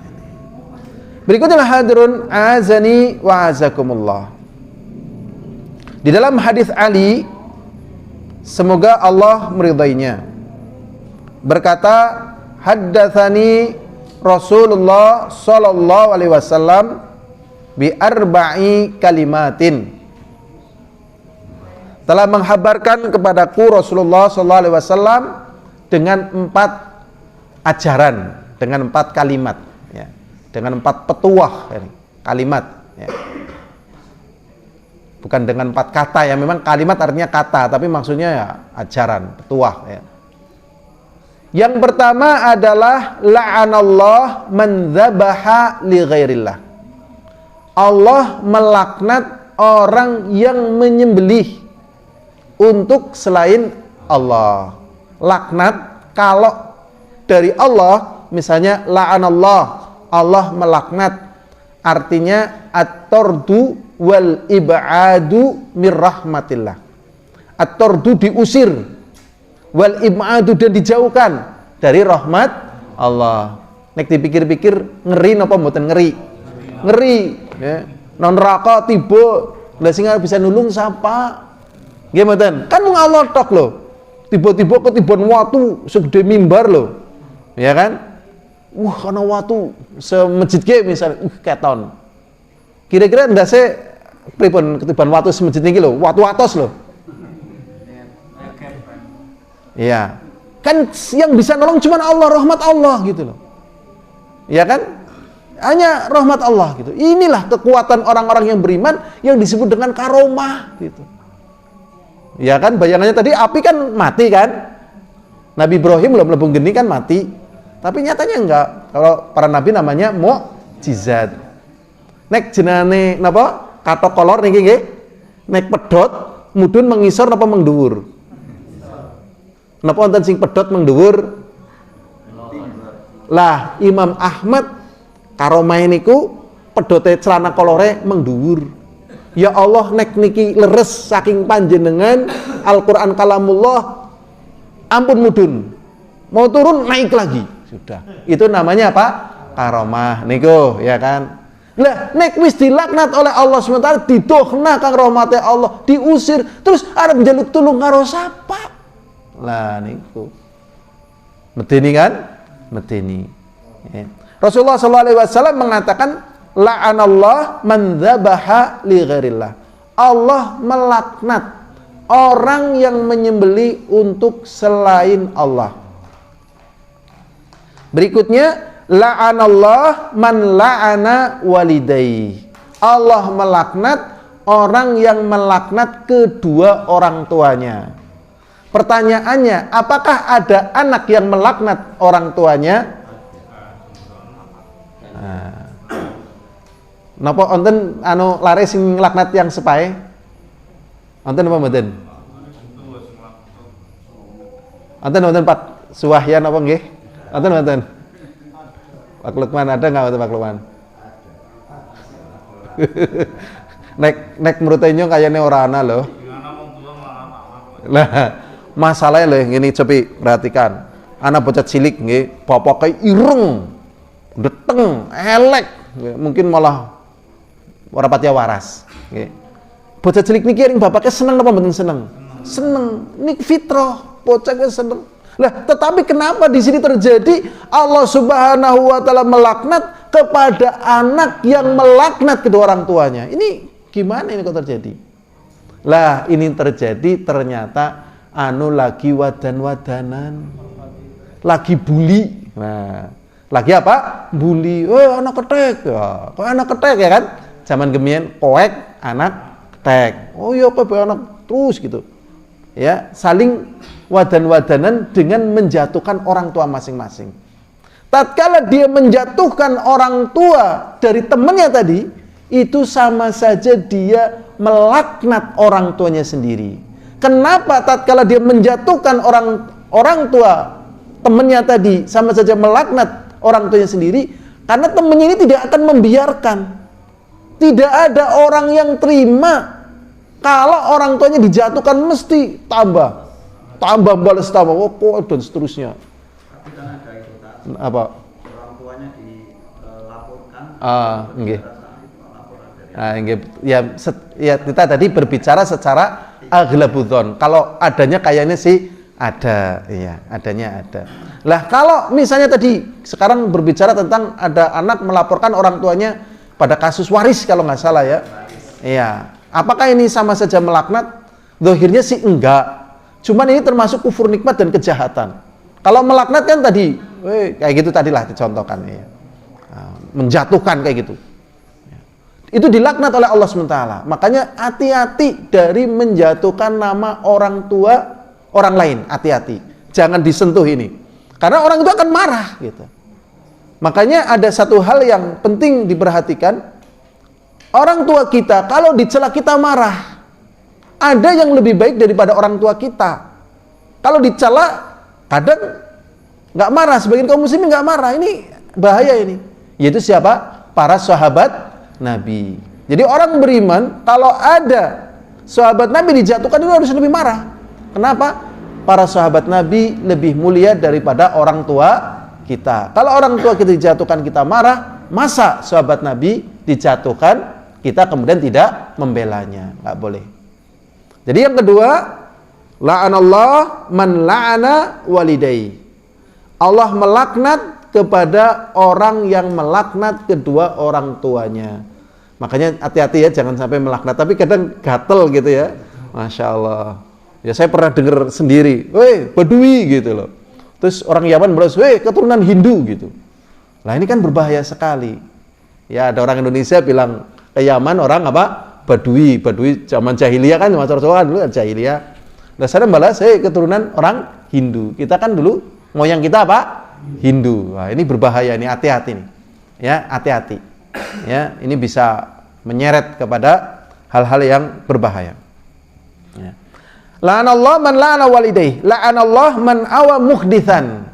Berikutnya hadirun azani wa azakumullah. Di dalam hadis Ali, semoga Allah meridainya, berkata, haddatsani Rasulullah sallallahu alaihi wasallam bi arba'i kalimatin. Telah menghabarkan kepadaku Rasulullah sallallahu alaihi wasallam dengan 4 ajaran, dengan 4 kalimat, ya. Dengan 4 petuah, kalimat, ya. Bukan dengan 4 kata ya, memang kalimat artinya kata, tapi maksudnya ya ajaran, petuah, ya. Yang pertama adalah la'anallah man dzabaha li ghairillah. Allah melaknat orang yang menyembelih untuk selain Allah. Laknat kalau dari Allah, misalnya la'anallah, Allah melaknat, artinya at-tardu wal ib'adu mir rahmatillah. At-tardu diusir, wal ib'adu dan dijauhkan dari rahmat Allah. Nek dipikir-pikir ngeri napa mboten ngeri? Ngeri, ya. Non neraka tiba, lha sing bisa nulung sapa? Nggih mboten? Kan mung Allah tok lho. Tiba-tiba ketiban watu segede mimbar loh, ya kan? Ana watu semejid ge misalnya, keton. Kira-kira ndase pripun ketiban watu semejid niki lho, watu atos lho. Iya. Kan yang bisa nolong cuma Allah, rahmat Allah gitu loh. Ya kan? Hanya rahmat Allah gitu. Inilah kekuatan orang-orang yang beriman yang disebut dengan karomah gitu. Ya kan, bayangannya tadi api kan mati kan, Nabi Ibrahim belum melebung geni kan mati, tapi nyatanya enggak. Kalau para nabi namanya mukjizat. Nek jenane napa katok kolor niki nggih, nek pedhot mudhun mengisor napa mengdhuwur? Napa wonten sing pedhot mengdhuwur? Lah Imam Ahmad karomah niku pedhote celana kolore mengdhuwur. Ya Allah, nek niki leres saking panjenengan Al-Quran kalamullah, ampun mudun, mau turun naik lagi, sudah. Itu namanya apa? Karomah niku, ya kan? Lah nek wis dilaknat oleh Allah SWT, didohna kang rahmate Allah, diusir, terus arep njaluk tulung karo sapa? Lah niku medeni kan? Medeni, ya. Rasulullah SAW mengatakan, la'anallah man dzabaha li ghairillah. Allah melaknat orang yang menyembelih untuk selain Allah. Berikutnya, la'anallah man la'ana walidayhi. Allah melaknat orang yang melaknat kedua orang tuanya. Pertanyaannya, apakah ada anak yang melaknat orang tuanya? Napa onten anu lare sing laknat yang sepae? Onten apa mboten? Onten Pak Suwahyan apa nggih? Onten. Pak Lukman ada enggak Pak Lukman? nek menurut enyo kayane ora ana lho. Lah, masalahnya lho ngene cobi perhatikan. Anak bocah cilik nggih, bapak ireng, deteng, elek, mungkin malah ora pati waras, nggih. Bocah cilik niki ring bapaknya seneng apa mboten seneng? Seneng. Niki fitrah, bocahnya seneng. Lah, tetapi kenapa di sini terjadi Allah Subhanahu wa taala melaknat kepada anak yang melaknat kedua orang tuanya? Ini gimana ini kok terjadi? Lah, ini terjadi ternyata anu lagi wadan-wadanan. Lagi bully. Nah, lagi apa? Bully. Anak ketek. Ya, kok anak ketek ya kan? Zaman gemien koek anak ketek. Oh iya apa anak terus gitu. Ya, saling wadan-wadanan dengan menjatuhkan orang tua masing-masing. Tatkala dia menjatuhkan orang tua dari temannya tadi, itu sama saja dia melaknat orang tuanya sendiri. Kenapa tatkala dia menjatuhkan orang tua temannya tadi sama saja melaknat orang tuanya sendiri? Karena temannya ini tidak akan membiarkan. Tidak ada orang yang terima kalau orang tuanya dijatuhkan, mesti tambah balas tambah, dan seterusnya. Tapi kan ada itu tak? Apa? Orang tuanya dilaporkan. Nggih. Ya kita tadi berbicara secara aghlabudzon. Kalau adanya kayaknya sih ada, iya, adanya ada. Lah kalau misalnya tadi sekarang berbicara tentang ada anak melaporkan orang tuanya pada kasus waris kalau nggak salah ya. Iya. Apakah ini sama saja melaknat? Zahirnya sih enggak. Cuman ini termasuk kufur nikmat dan kejahatan. Kalau melaknat kan tadi, kayak gitu tadilah dicontohkan ya. Menjatuhkan kayak gitu. Itu dilaknat oleh Allah SWT. Makanya hati-hati dari menjatuhkan nama orang tua orang lain. Hati-hati. Jangan disentuh ini. Karena orang itu akan marah gitu. Makanya ada satu hal yang penting diperhatikan. Orang tua kita kalau dicela kita marah. Ada yang lebih baik daripada orang tua kita. Kalau dicela kadang nggak marah, sebagian kaum muslimin nggak marah. Ini bahaya ini. Yaitu siapa? Para sahabat Nabi. Jadi orang beriman kalau ada sahabat Nabi dijatuhkan itu harus lebih marah. Kenapa? Para sahabat Nabi lebih mulia daripada orang tua kita. Kalau orang tua kita dijatuhkan kita marah, masa sahabat Nabi dijatuhkan kita kemudian tidak membelanya? Nggak boleh. Jadi yang kedua, la'anallah man la'ana walidayhi. Allah melaknat kepada orang yang melaknat kedua orang tuanya. Makanya hati-hati ya, jangan sampai melaknat. Tapi kadang gatel gitu ya. Masya Allah. Ya saya pernah dengar sendiri, weh Badui gitu loh. Terus orang Yaman balas, weh keturunan Hindu gitu. Lah ini kan berbahaya sekali. Ya ada orang Indonesia bilang ke Yaman orang apa? Badui zaman jahiliyah kan, zaman Rasulullah dulu jahiliyah. Nah saya balas, keturunan orang Hindu. Kita kan dulu moyang kita apa? Hindu. Wah, ini berbahaya, ini hati-hati nih. Ya, hati-hati. Ya, ini bisa menyeret kepada hal-hal yang berbahaya. Ya. La'anallah man la'ana walidayhi, la'anallah man awa muhditsan.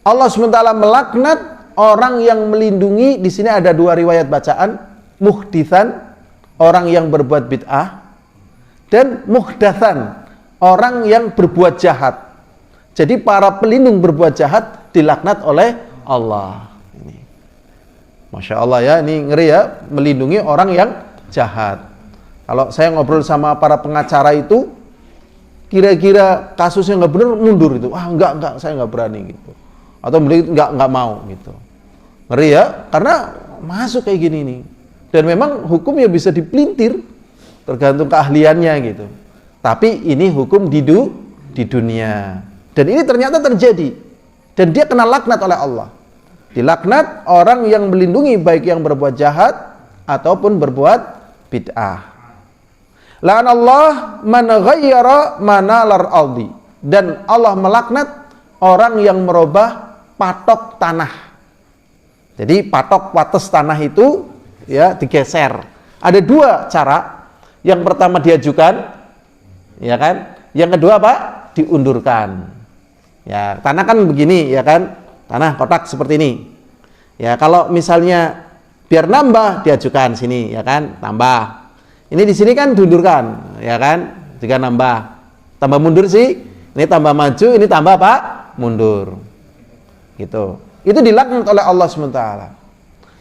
Allah SWT melaknat orang yang melindungi. Di sini ada dua riwayat bacaan. Muhditsan, orang yang berbuat bid'ah, dan muhdatsan, orang yang berbuat jahat. Jadi para pelindung berbuat jahat dilaknat oleh Allah. Ini, Masya Allah ya, ini ngeri ya, melindungi orang yang jahat. Kalau saya ngobrol sama para pengacara itu, kira-kira kasusnya nggak benar mundur itu. Enggak, saya nggak berani gitu. atau beli nggak mau gitu. Ngeri ya, karena masuk kayak gini nih. Dan memang hukum ya bisa dipelintir, tergantung keahliannya gitu. Tapi ini hukum di dunia. Dan ini ternyata terjadi. Dan dia kena laknat oleh Allah. Dilaknat orang yang melindungi baik yang berbuat jahat ataupun berbuat bid'ah. La'anallah man ghayyara manalar ardi. Dan Allah melaknat orang yang merubah patok tanah. Jadi patok wates tanah itu ya digeser. Ada dua cara. Yang pertama diajukan, ya kan? Yang kedua apa? Diundurkan. Ya, tanah kan begini, ya kan? Tanah kotak seperti ini. Ya, kalau misalnya biar nambah diajukan sini, ya kan? Tambah. Ini di sini kan diundurkan, ya kan? Jika nambah. Tambah mundur sih. Ini tambah maju, ini tambah apa? Mundur. Gitu. Itu dilaknat oleh Allah SWT.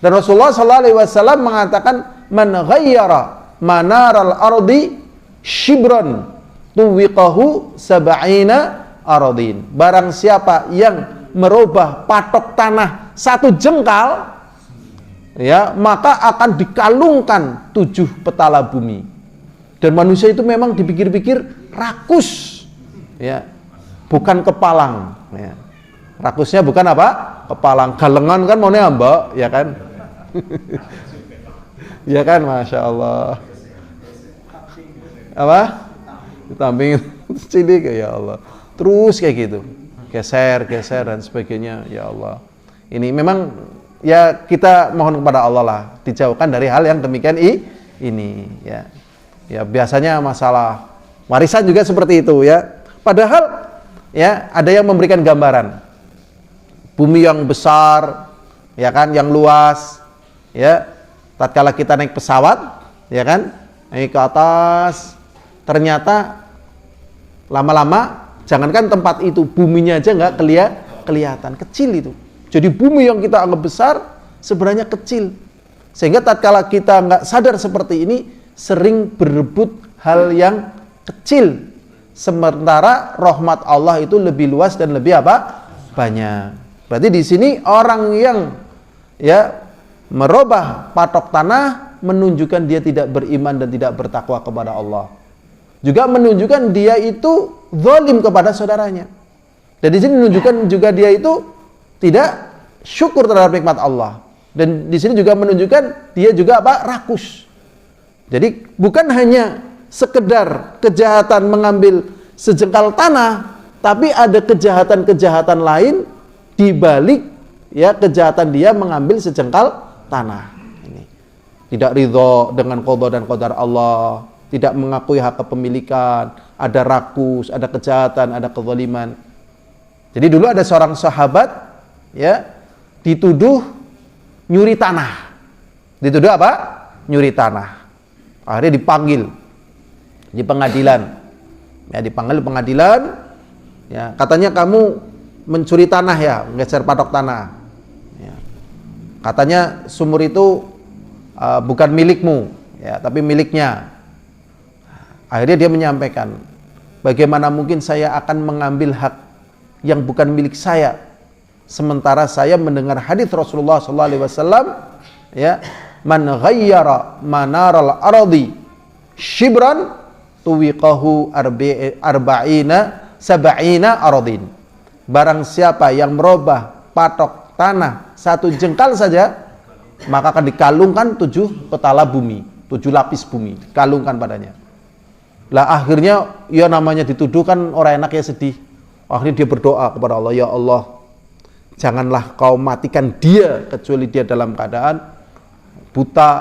Dan Rasulullah SAW mengatakan man ghayyara manaral ardi shibran tuwiqahu sab'ina aradin. Barang siapa yang merubah patok tanah satu jengkal, ya, maka akan dikalungkan 7 petala bumi. Dan manusia itu memang dipikir-pikir rakus, ya, bukan kepalang, ya. Rakusnya bukan apa? Kepalang. Galengan kan mau mbak, ya kan? Ya kan, masya Allah. Apa? Ditamping sini ya Allah. Terus kayak gitu, geser dan sebagainya, ya Allah. Ini memang ya kita mohon kepada Allah lah, dijauhkan dari hal yang demikian ini, ya. Ya biasanya masalah warisan juga seperti itu, ya. Padahal ya ada yang memberikan gambaran bumi yang besar, ya kan, yang luas, ya. Tatkala kita naik pesawat, ya kan, naik ke atas, ternyata lama-lama jangankan tempat itu, buminya aja nggak kelihatan, kecil itu. Jadi bumi yang kita anggap besar sebenarnya kecil. Sehingga tatkala kita nggak sadar seperti ini, sering berebut hal yang kecil. Sementara rahmat Allah itu lebih luas dan lebih apa? Banyak. Berarti di sini orang yang ya merubah patok tanah menunjukkan dia tidak beriman dan tidak bertakwa kepada Allah. Juga menunjukkan dia itu zalim kepada saudaranya. Dan di sini menunjukkan juga dia itu tidak syukur terhadap nikmat Allah. Dan di sini juga menunjukkan dia juga apa? Rakus. Jadi bukan hanya sekedar kejahatan mengambil sejengkal tanah, tapi ada kejahatan-kejahatan lain di balik ya kejahatan dia mengambil sejengkal tanah. Ini tidak ridho dengan qada dan qadar Allah, tidak mengakui hak kepemilikan, ada rakus, ada kejahatan, ada kezaliman. Jadi dulu ada seorang sahabat ya dituduh nyuri tanah. Dituduh apa? Nyuri tanah. Akhirnya dipanggil di pengadilan. Ya, dipanggil pengadilan. Ya, katanya kamu mencuri tanah ya, menggeser patok tanah. Ya. Katanya sumur itu bukan milikmu, ya, tapi miliknya. Akhirnya dia menyampaikan, bagaimana mungkin saya akan mengambil hak yang bukan milik saya, sementara saya mendengar hadis Rasulullah SAW, ya, man ghayyara manaral ardi shibran tuwiqahu sab'ina aradin. Barang siapa yang merubah patok tanah satu jengkal saja, maka akan dikalungkan 7 petala bumi, 7 lapis bumi dikalungkan padanya. Lah akhirnya ya namanya dituduh kan orang enak ya sedih. Akhirnya dia berdoa kepada Allah, ya Allah, janganlah kau matikan dia kecuali dia dalam keadaan buta,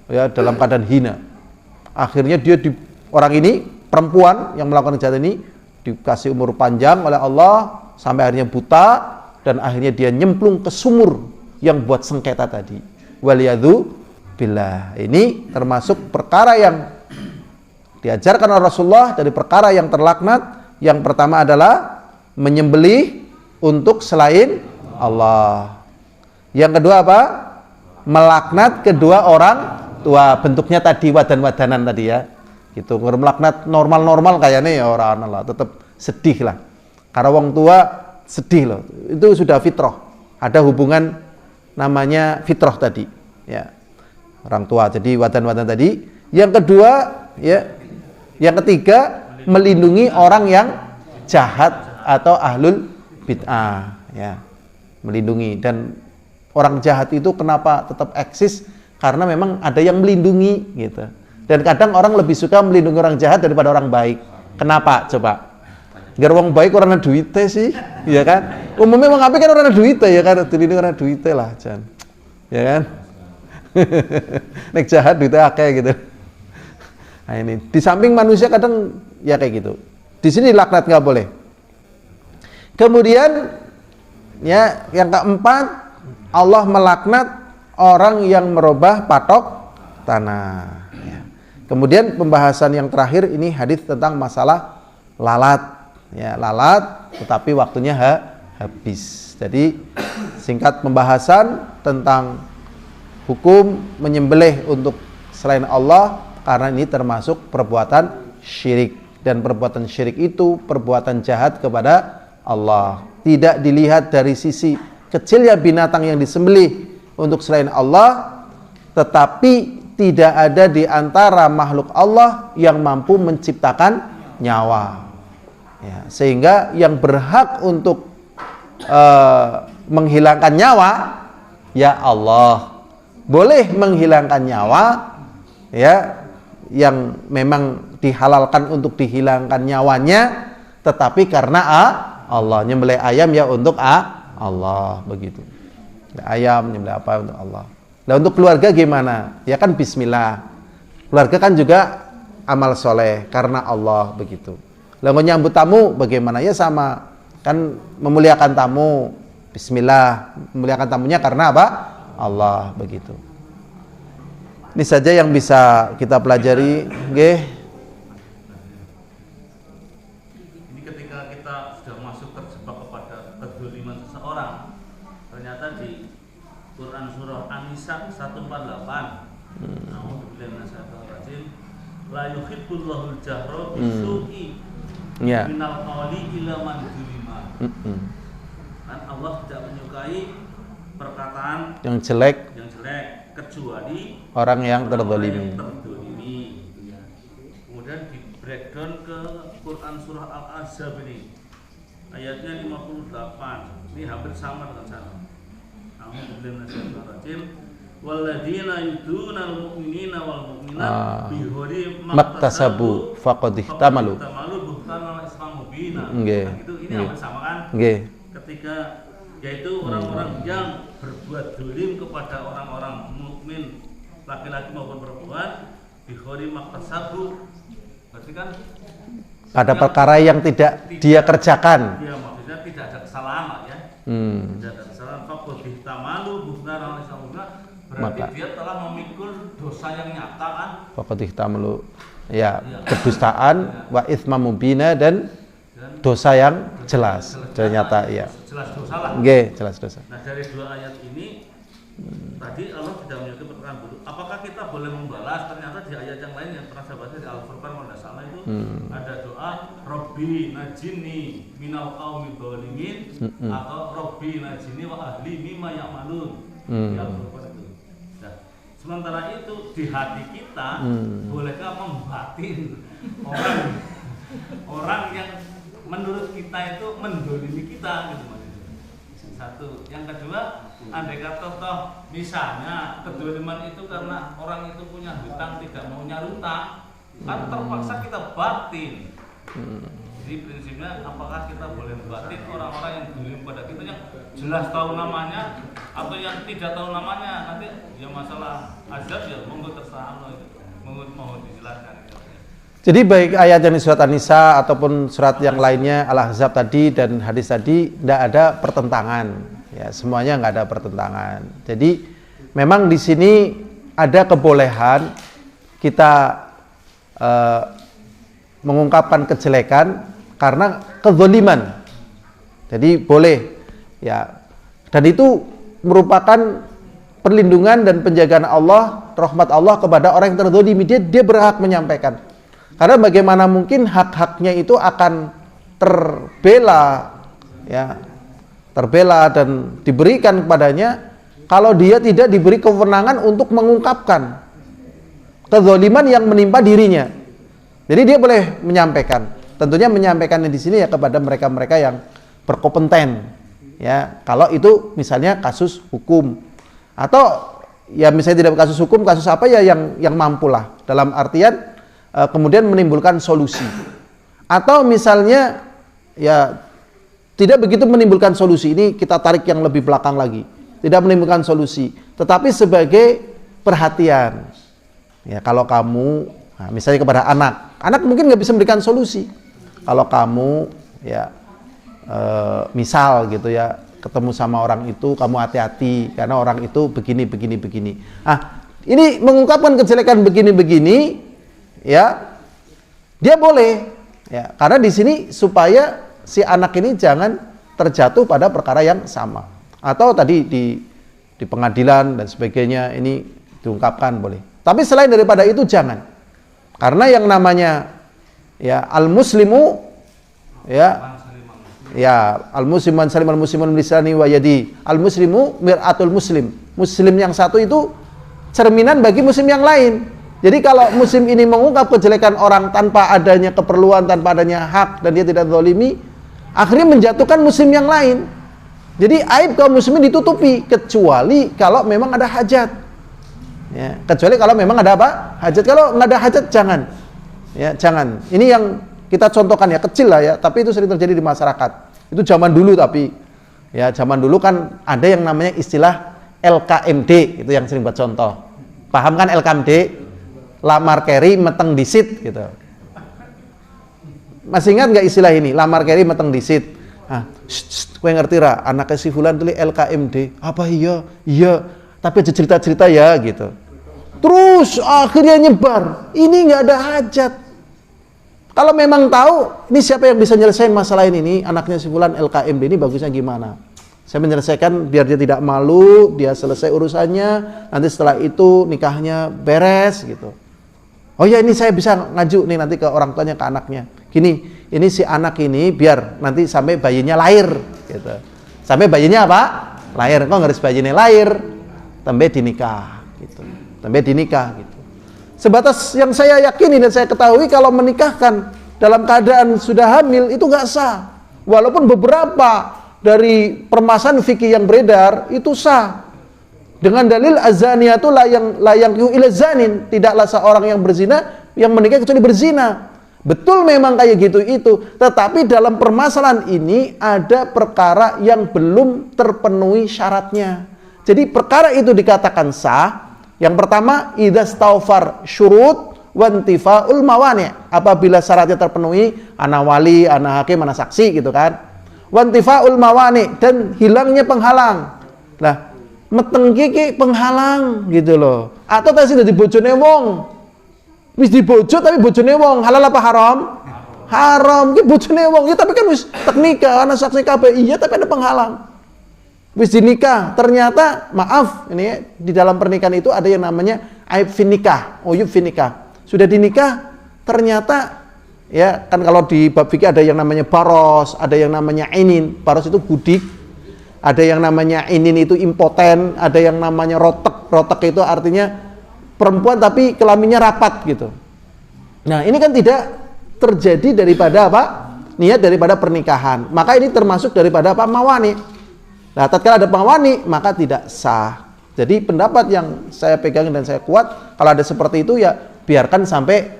ya, dalam keadaan hina. Akhirnya dia orang ini perempuan yang melakukan kejahatan ini dikasih umur panjang oleh Allah sampai akhirnya buta dan akhirnya dia nyemplung ke sumur yang buat sengketa tadi. Waliyadzu billah. Ini termasuk perkara yang diajarkan oleh Rasulullah dari perkara yang terlaknat. Yang pertama adalah menyembelih untuk selain Allah. Yang kedua apa? Melaknat kedua orang tua. Bentuknya tadi wadan-wadanan tadi ya. Gitu. Melaknat normal-normal kayaknya ya orang Allah, tetap sedih lah. Karena wong tua sedih loh. Itu sudah fitrah. Ada hubungan namanya fitrah tadi, ya. Orang tua. Jadi watan-watan tadi. Yang kedua, ya. Yang ketiga, melindungi orang yang jahat atau ahlul bid'ah, ya. Melindungi. Dan orang jahat itu kenapa tetap eksis? Karena memang ada yang melindungi gitu. Dan kadang orang lebih suka melindungi orang jahat daripada orang baik. Kenapa? Coba. Biar orang baik orang ada duitnya sih, ya kan? Umumnya orang apik kan orang ada duitnya, ya kan? Dilindungi orang ada duitnya lah, Jan. Ya kan? Nek jahat duitnya akeh gitu. Nah ini, di samping manusia kadang ya kayak gitu. Di sini laknat nggak boleh. Kemudian ya yang keempat, Allah melaknat orang yang merubah patok tanah. Ya. Kemudian pembahasan yang terakhir ini hadis tentang masalah lalat. Ya, lalat, tetapi waktunya habis. Jadi singkat pembahasan tentang hukum menyembelih untuk selain Allah, karena ini termasuk perbuatan syirik, dan perbuatan syirik itu perbuatan jahat kepada Allah. Tidak dilihat dari sisi kecilnya binatang yang disembelih untuk selain Allah, tetapi tidak ada di antara makhluk Allah yang mampu menciptakan nyawa. Ya, sehingga yang berhak untuk menghilangkan nyawa ya Allah. Boleh menghilangkan nyawa ya yang memang dihalalkan untuk dihilangkan nyawanya, tetapi karena Allah. Nyembelih ayam ya untuk Allah, begitu. Ayam nyembelih apa untuk Allah. Nah untuk keluarga gimana? Ya kan bismillah. Keluarga kan juga amal soleh karena Allah, begitu. Lalu nyambut tamu bagaimana? Ya sama, kan memuliakan tamu, bismillah, memuliakan tamunya karena apa? Allah, begitu. Ini saja yang bisa kita pelajari, nggih. Ini ketika kita sudah masuk terjebak kepada kedzaliman seseorang, ternyata di Quran surah An-Nisa 148, A'udzubillahi minasyaitonir rajim, la yuhibbullahul jahra bisu'i Ya. minal qawli ila man dzulima. Kan Allah tidak menyukai perkataan yang jelek kecuali orang yang terzalimi. Ya. Kemudian di breakdown ke Quran surah Al-Ahzab ini ayatnya 58. Ini hampir sama dengan sana. A'udzubillahi walladzina yudunal mu'minina wal mu'minat bihuri maktasabu faqad ihtamalu buhtanan islam mubina. Nggih. Itu ini hampir sama kan? Nggih. Ketika yaitu orang-orang yang berbuat zalim kepada orang-orang mukmin laki-laki maupun perempuan bihuri maktasabu. Berarti kan ada perkara yang tidak dia kerjakan. Iya, maksudnya tidak ada kesalahan lah ya. Tidak ada kesalahan. Faqad ihtamalu buhtanan islam mubina. Berarti maka dia telah memikul dosa yang nyata kan? Faqad ihtamalu, ya, kedustaan, wa itsma mubina, dan dosa yang jelas nyata, ya. Jelas dosa lah. Nggih, jelas dosa. Nah, dari dua ayat ini tadi Allah tidak menyebutkan perkara buruk. Apakah kita boleh membalas? Ternyata di ayat yang lain yang pernah saya baca di Al-Furqan kalau tidak salah itu ada doa Robbi najini minal qaumidz dzalimin atau Robbi najini wa ahli mimma ya'malun. Di Al-Furqan itu. Sementara itu di hati kita bolehkah membatin orang yang menurut kita itu mendolimi kita gitu maksudnya. Satu, yang kedua, andai kata toh misalnya kedoliman itu karena orang itu punya hutang tidak mau nyarutang, kan terpaksa kita batin. Jadi prinsipnya apakah kita boleh membatin orang-orang yang dolim pada kita yang jelas tahu namanya atau yang tidak tahu namanya? Nanti ya masalah azab ya monggo terserah Allah itu. Mohon dijelaskan. Jadi baik ayat yang di surat An-Nisa ataupun surat yang lainnya Al-Ahzab tadi dan hadis tadi tidak ada pertentangan. Ya, semuanya nggak ada pertentangan. Jadi memang di sini ada kebolehan kita mengungkapkan kejelekan karena kezaliman. Jadi boleh ya. Dan itu merupakan perlindungan dan penjagaan Allah, rahmat Allah kepada orang yang terzalimi. Dia berhak menyampaikan. Karena bagaimana mungkin hak-haknya itu akan terbela ya terbela dan diberikan kepadanya kalau dia tidak diberi kewenangan untuk mengungkapkan kezaliman yang menimpa dirinya. Jadi dia boleh menyampaikan. Tentunya menyampaikannya di sini ya kepada mereka-mereka yang berkompeten. Ya, kalau itu misalnya kasus hukum atau ya misalnya tidak kasus hukum, kasus apa ya yang mampulah dalam artian kemudian menimbulkan solusi. Atau misalnya ya tidak begitu menimbulkan solusi, ini kita tarik yang lebih belakang lagi. Tidak menimbulkan solusi, tetapi sebagai perhatian. Ya, kalau kamu, nah, misalnya kepada anak mungkin nggak bisa memberikan solusi. Kalau kamu, ya, misal gitu ya, ketemu sama orang itu, kamu hati-hati karena orang itu begini. Ini mengungkapkan kejelekan begini, ya, dia boleh, ya, karena di sini supaya si anak ini jangan terjatuh pada perkara yang sama. Atau tadi di pengadilan dan sebagainya ini diungkapkan boleh. Tapi selain daripada itu jangan. Karena yang namanya ya al-muslimu ya al-muslimu man salim al-muslimun min lisani wa yadi. Al-muslimu mir'atul muslim. Muslim yang satu itu cerminan bagi muslim yang lain. Jadi kalau muslim ini mengungkap kejelekan orang tanpa adanya keperluan, tanpa adanya hak dan dia tidak zalimi, akhirnya menjatuhkan muslim yang lain. Jadi aib kaum muslimin ditutupi kecuali kalau memang ada hajat. Ya, kecuali kalau memang ada apa? Hajat. Kalau nggak ada hajat jangan. Ya, jangan. Ini yang kita contohkan ya, kecil lah ya, tapi itu sering terjadi di masyarakat. Itu zaman dulu tapi ya zaman dulu kan ada yang namanya istilah LKMD, itu yang sering buat contoh. Paham kan LKMD? Lamar keri meteng disit gitu. Masih ingat nggak istilah ini? Lamar keri meteng disit. Kowe ngerti ra, anaknya si fulan tulis LKMD. Apa iya? Iya, tapi aja cerita-cerita ya gitu. Terus akhirnya nyebar. Ini nggak ada hajat. Kalau memang tahu, ini siapa yang bisa nyelesain masalah ini? Anaknya si fulan LKMD ini bagusnya gimana? Saya menyelesaikan biar dia tidak malu, dia selesai urusannya, nanti setelah itu nikahnya beres gitu. Oh ya, ini saya bisa ngaju nih nanti ke orang tuanya, ke anaknya. Gini, ini si anak ini biar nanti sampai bayinya lahir gitu. Sampai bayinya apa? Lahir. Kok harus bayinya lahir? Sampai dinikah gitu. Sampai dinikah gitu. Sebatas yang saya yakini dan saya ketahui kalau menikahkan dalam keadaan sudah hamil itu nggak sah. Walaupun beberapa dari permasalahan fikih yang beredar itu sah. Dengan dalil azaniyatu la yang ila zanin, tidaklah seorang yang berzina yang menikah kecuali berzina. Betul memang kayak gitu itu, tetapi dalam permasalahan ini ada perkara yang belum terpenuhi syaratnya. Jadi perkara itu dikatakan sah. Yang pertama, idza staufar syurut wa intifaul mawani'. Apabila syaratnya terpenuhi, ana wali, ana hakim, ana saksi gitu kan. Wa intifaul mawani' dan hilangnya penghalang. Nah, meteng kiki penghalang gitu loh. Atau tadi sudah dibojone wong. Wis dibojo tapi bojone wong, halal apa haram? Haram. Ki bojone wong. Ya tapi kan wis tek nikah, ana saksi kabeh. Iya tapi ada penghalang. Wis dinikah, ternyata maaf, ini di dalam pernikahan itu ada yang namanya aib finikah, uyub finikah. Sudah dinikah, ternyata ya kan kalau di bab fikih ada yang namanya baros, ada yang namanya inin. Baros itu budik. Ada yang namanya inin itu impoten, ada yang namanya rotek. Rotek itu artinya perempuan tapi kelaminnya rapat gitu. Nah, ini kan tidak terjadi daripada apa? Niat daripada pernikahan. Maka ini termasuk daripada apa? Mawani. Nah, tatkala ada mawani, maka tidak sah. Jadi pendapat yang saya pegang dan saya kuat, kalau ada seperti itu ya biarkan sampai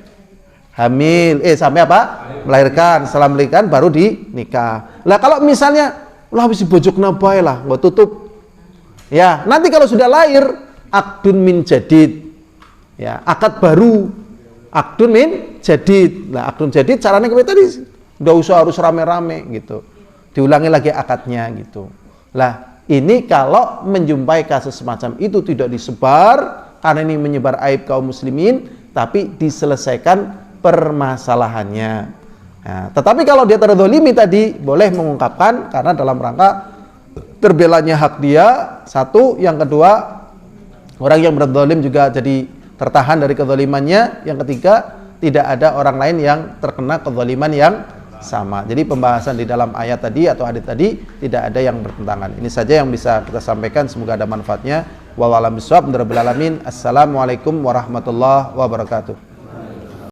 hamil, sampai apa? Melahirkan, setelah melahirkan baru dinikah. Lah kalau misalnya lah bisa bojokna bae lah, nggak tutup. Ya, nanti kalau sudah lahir, akdun min jadid. Ya, akad baru. Akdun min jadid. Nah, akdun jadid caranya kayak tadi nggak usah harus rame-rame gitu. Diulangi lagi akadnya gitu. Lah, ini kalau menjumpai kasus semacam itu tidak disebar karena ini menyebar aib kaum muslimin, tapi diselesaikan permasalahannya. Nah, tetapi kalau dia terzalimi tadi boleh mengungkapkan karena dalam rangka terbelanya hak dia, satu, yang kedua orang yang berzalim juga jadi tertahan dari kezalimannya, yang ketiga tidak ada orang lain yang terkena kezaliman yang sama. Jadi pembahasan di dalam ayat tadi atau hadits tadi tidak ada yang bertentangan. Ini saja yang bisa kita sampaikan, semoga ada manfaatnya. Wallahu a'lam bishawab. Assalamualaikum warahmatullahi wabarakatuh.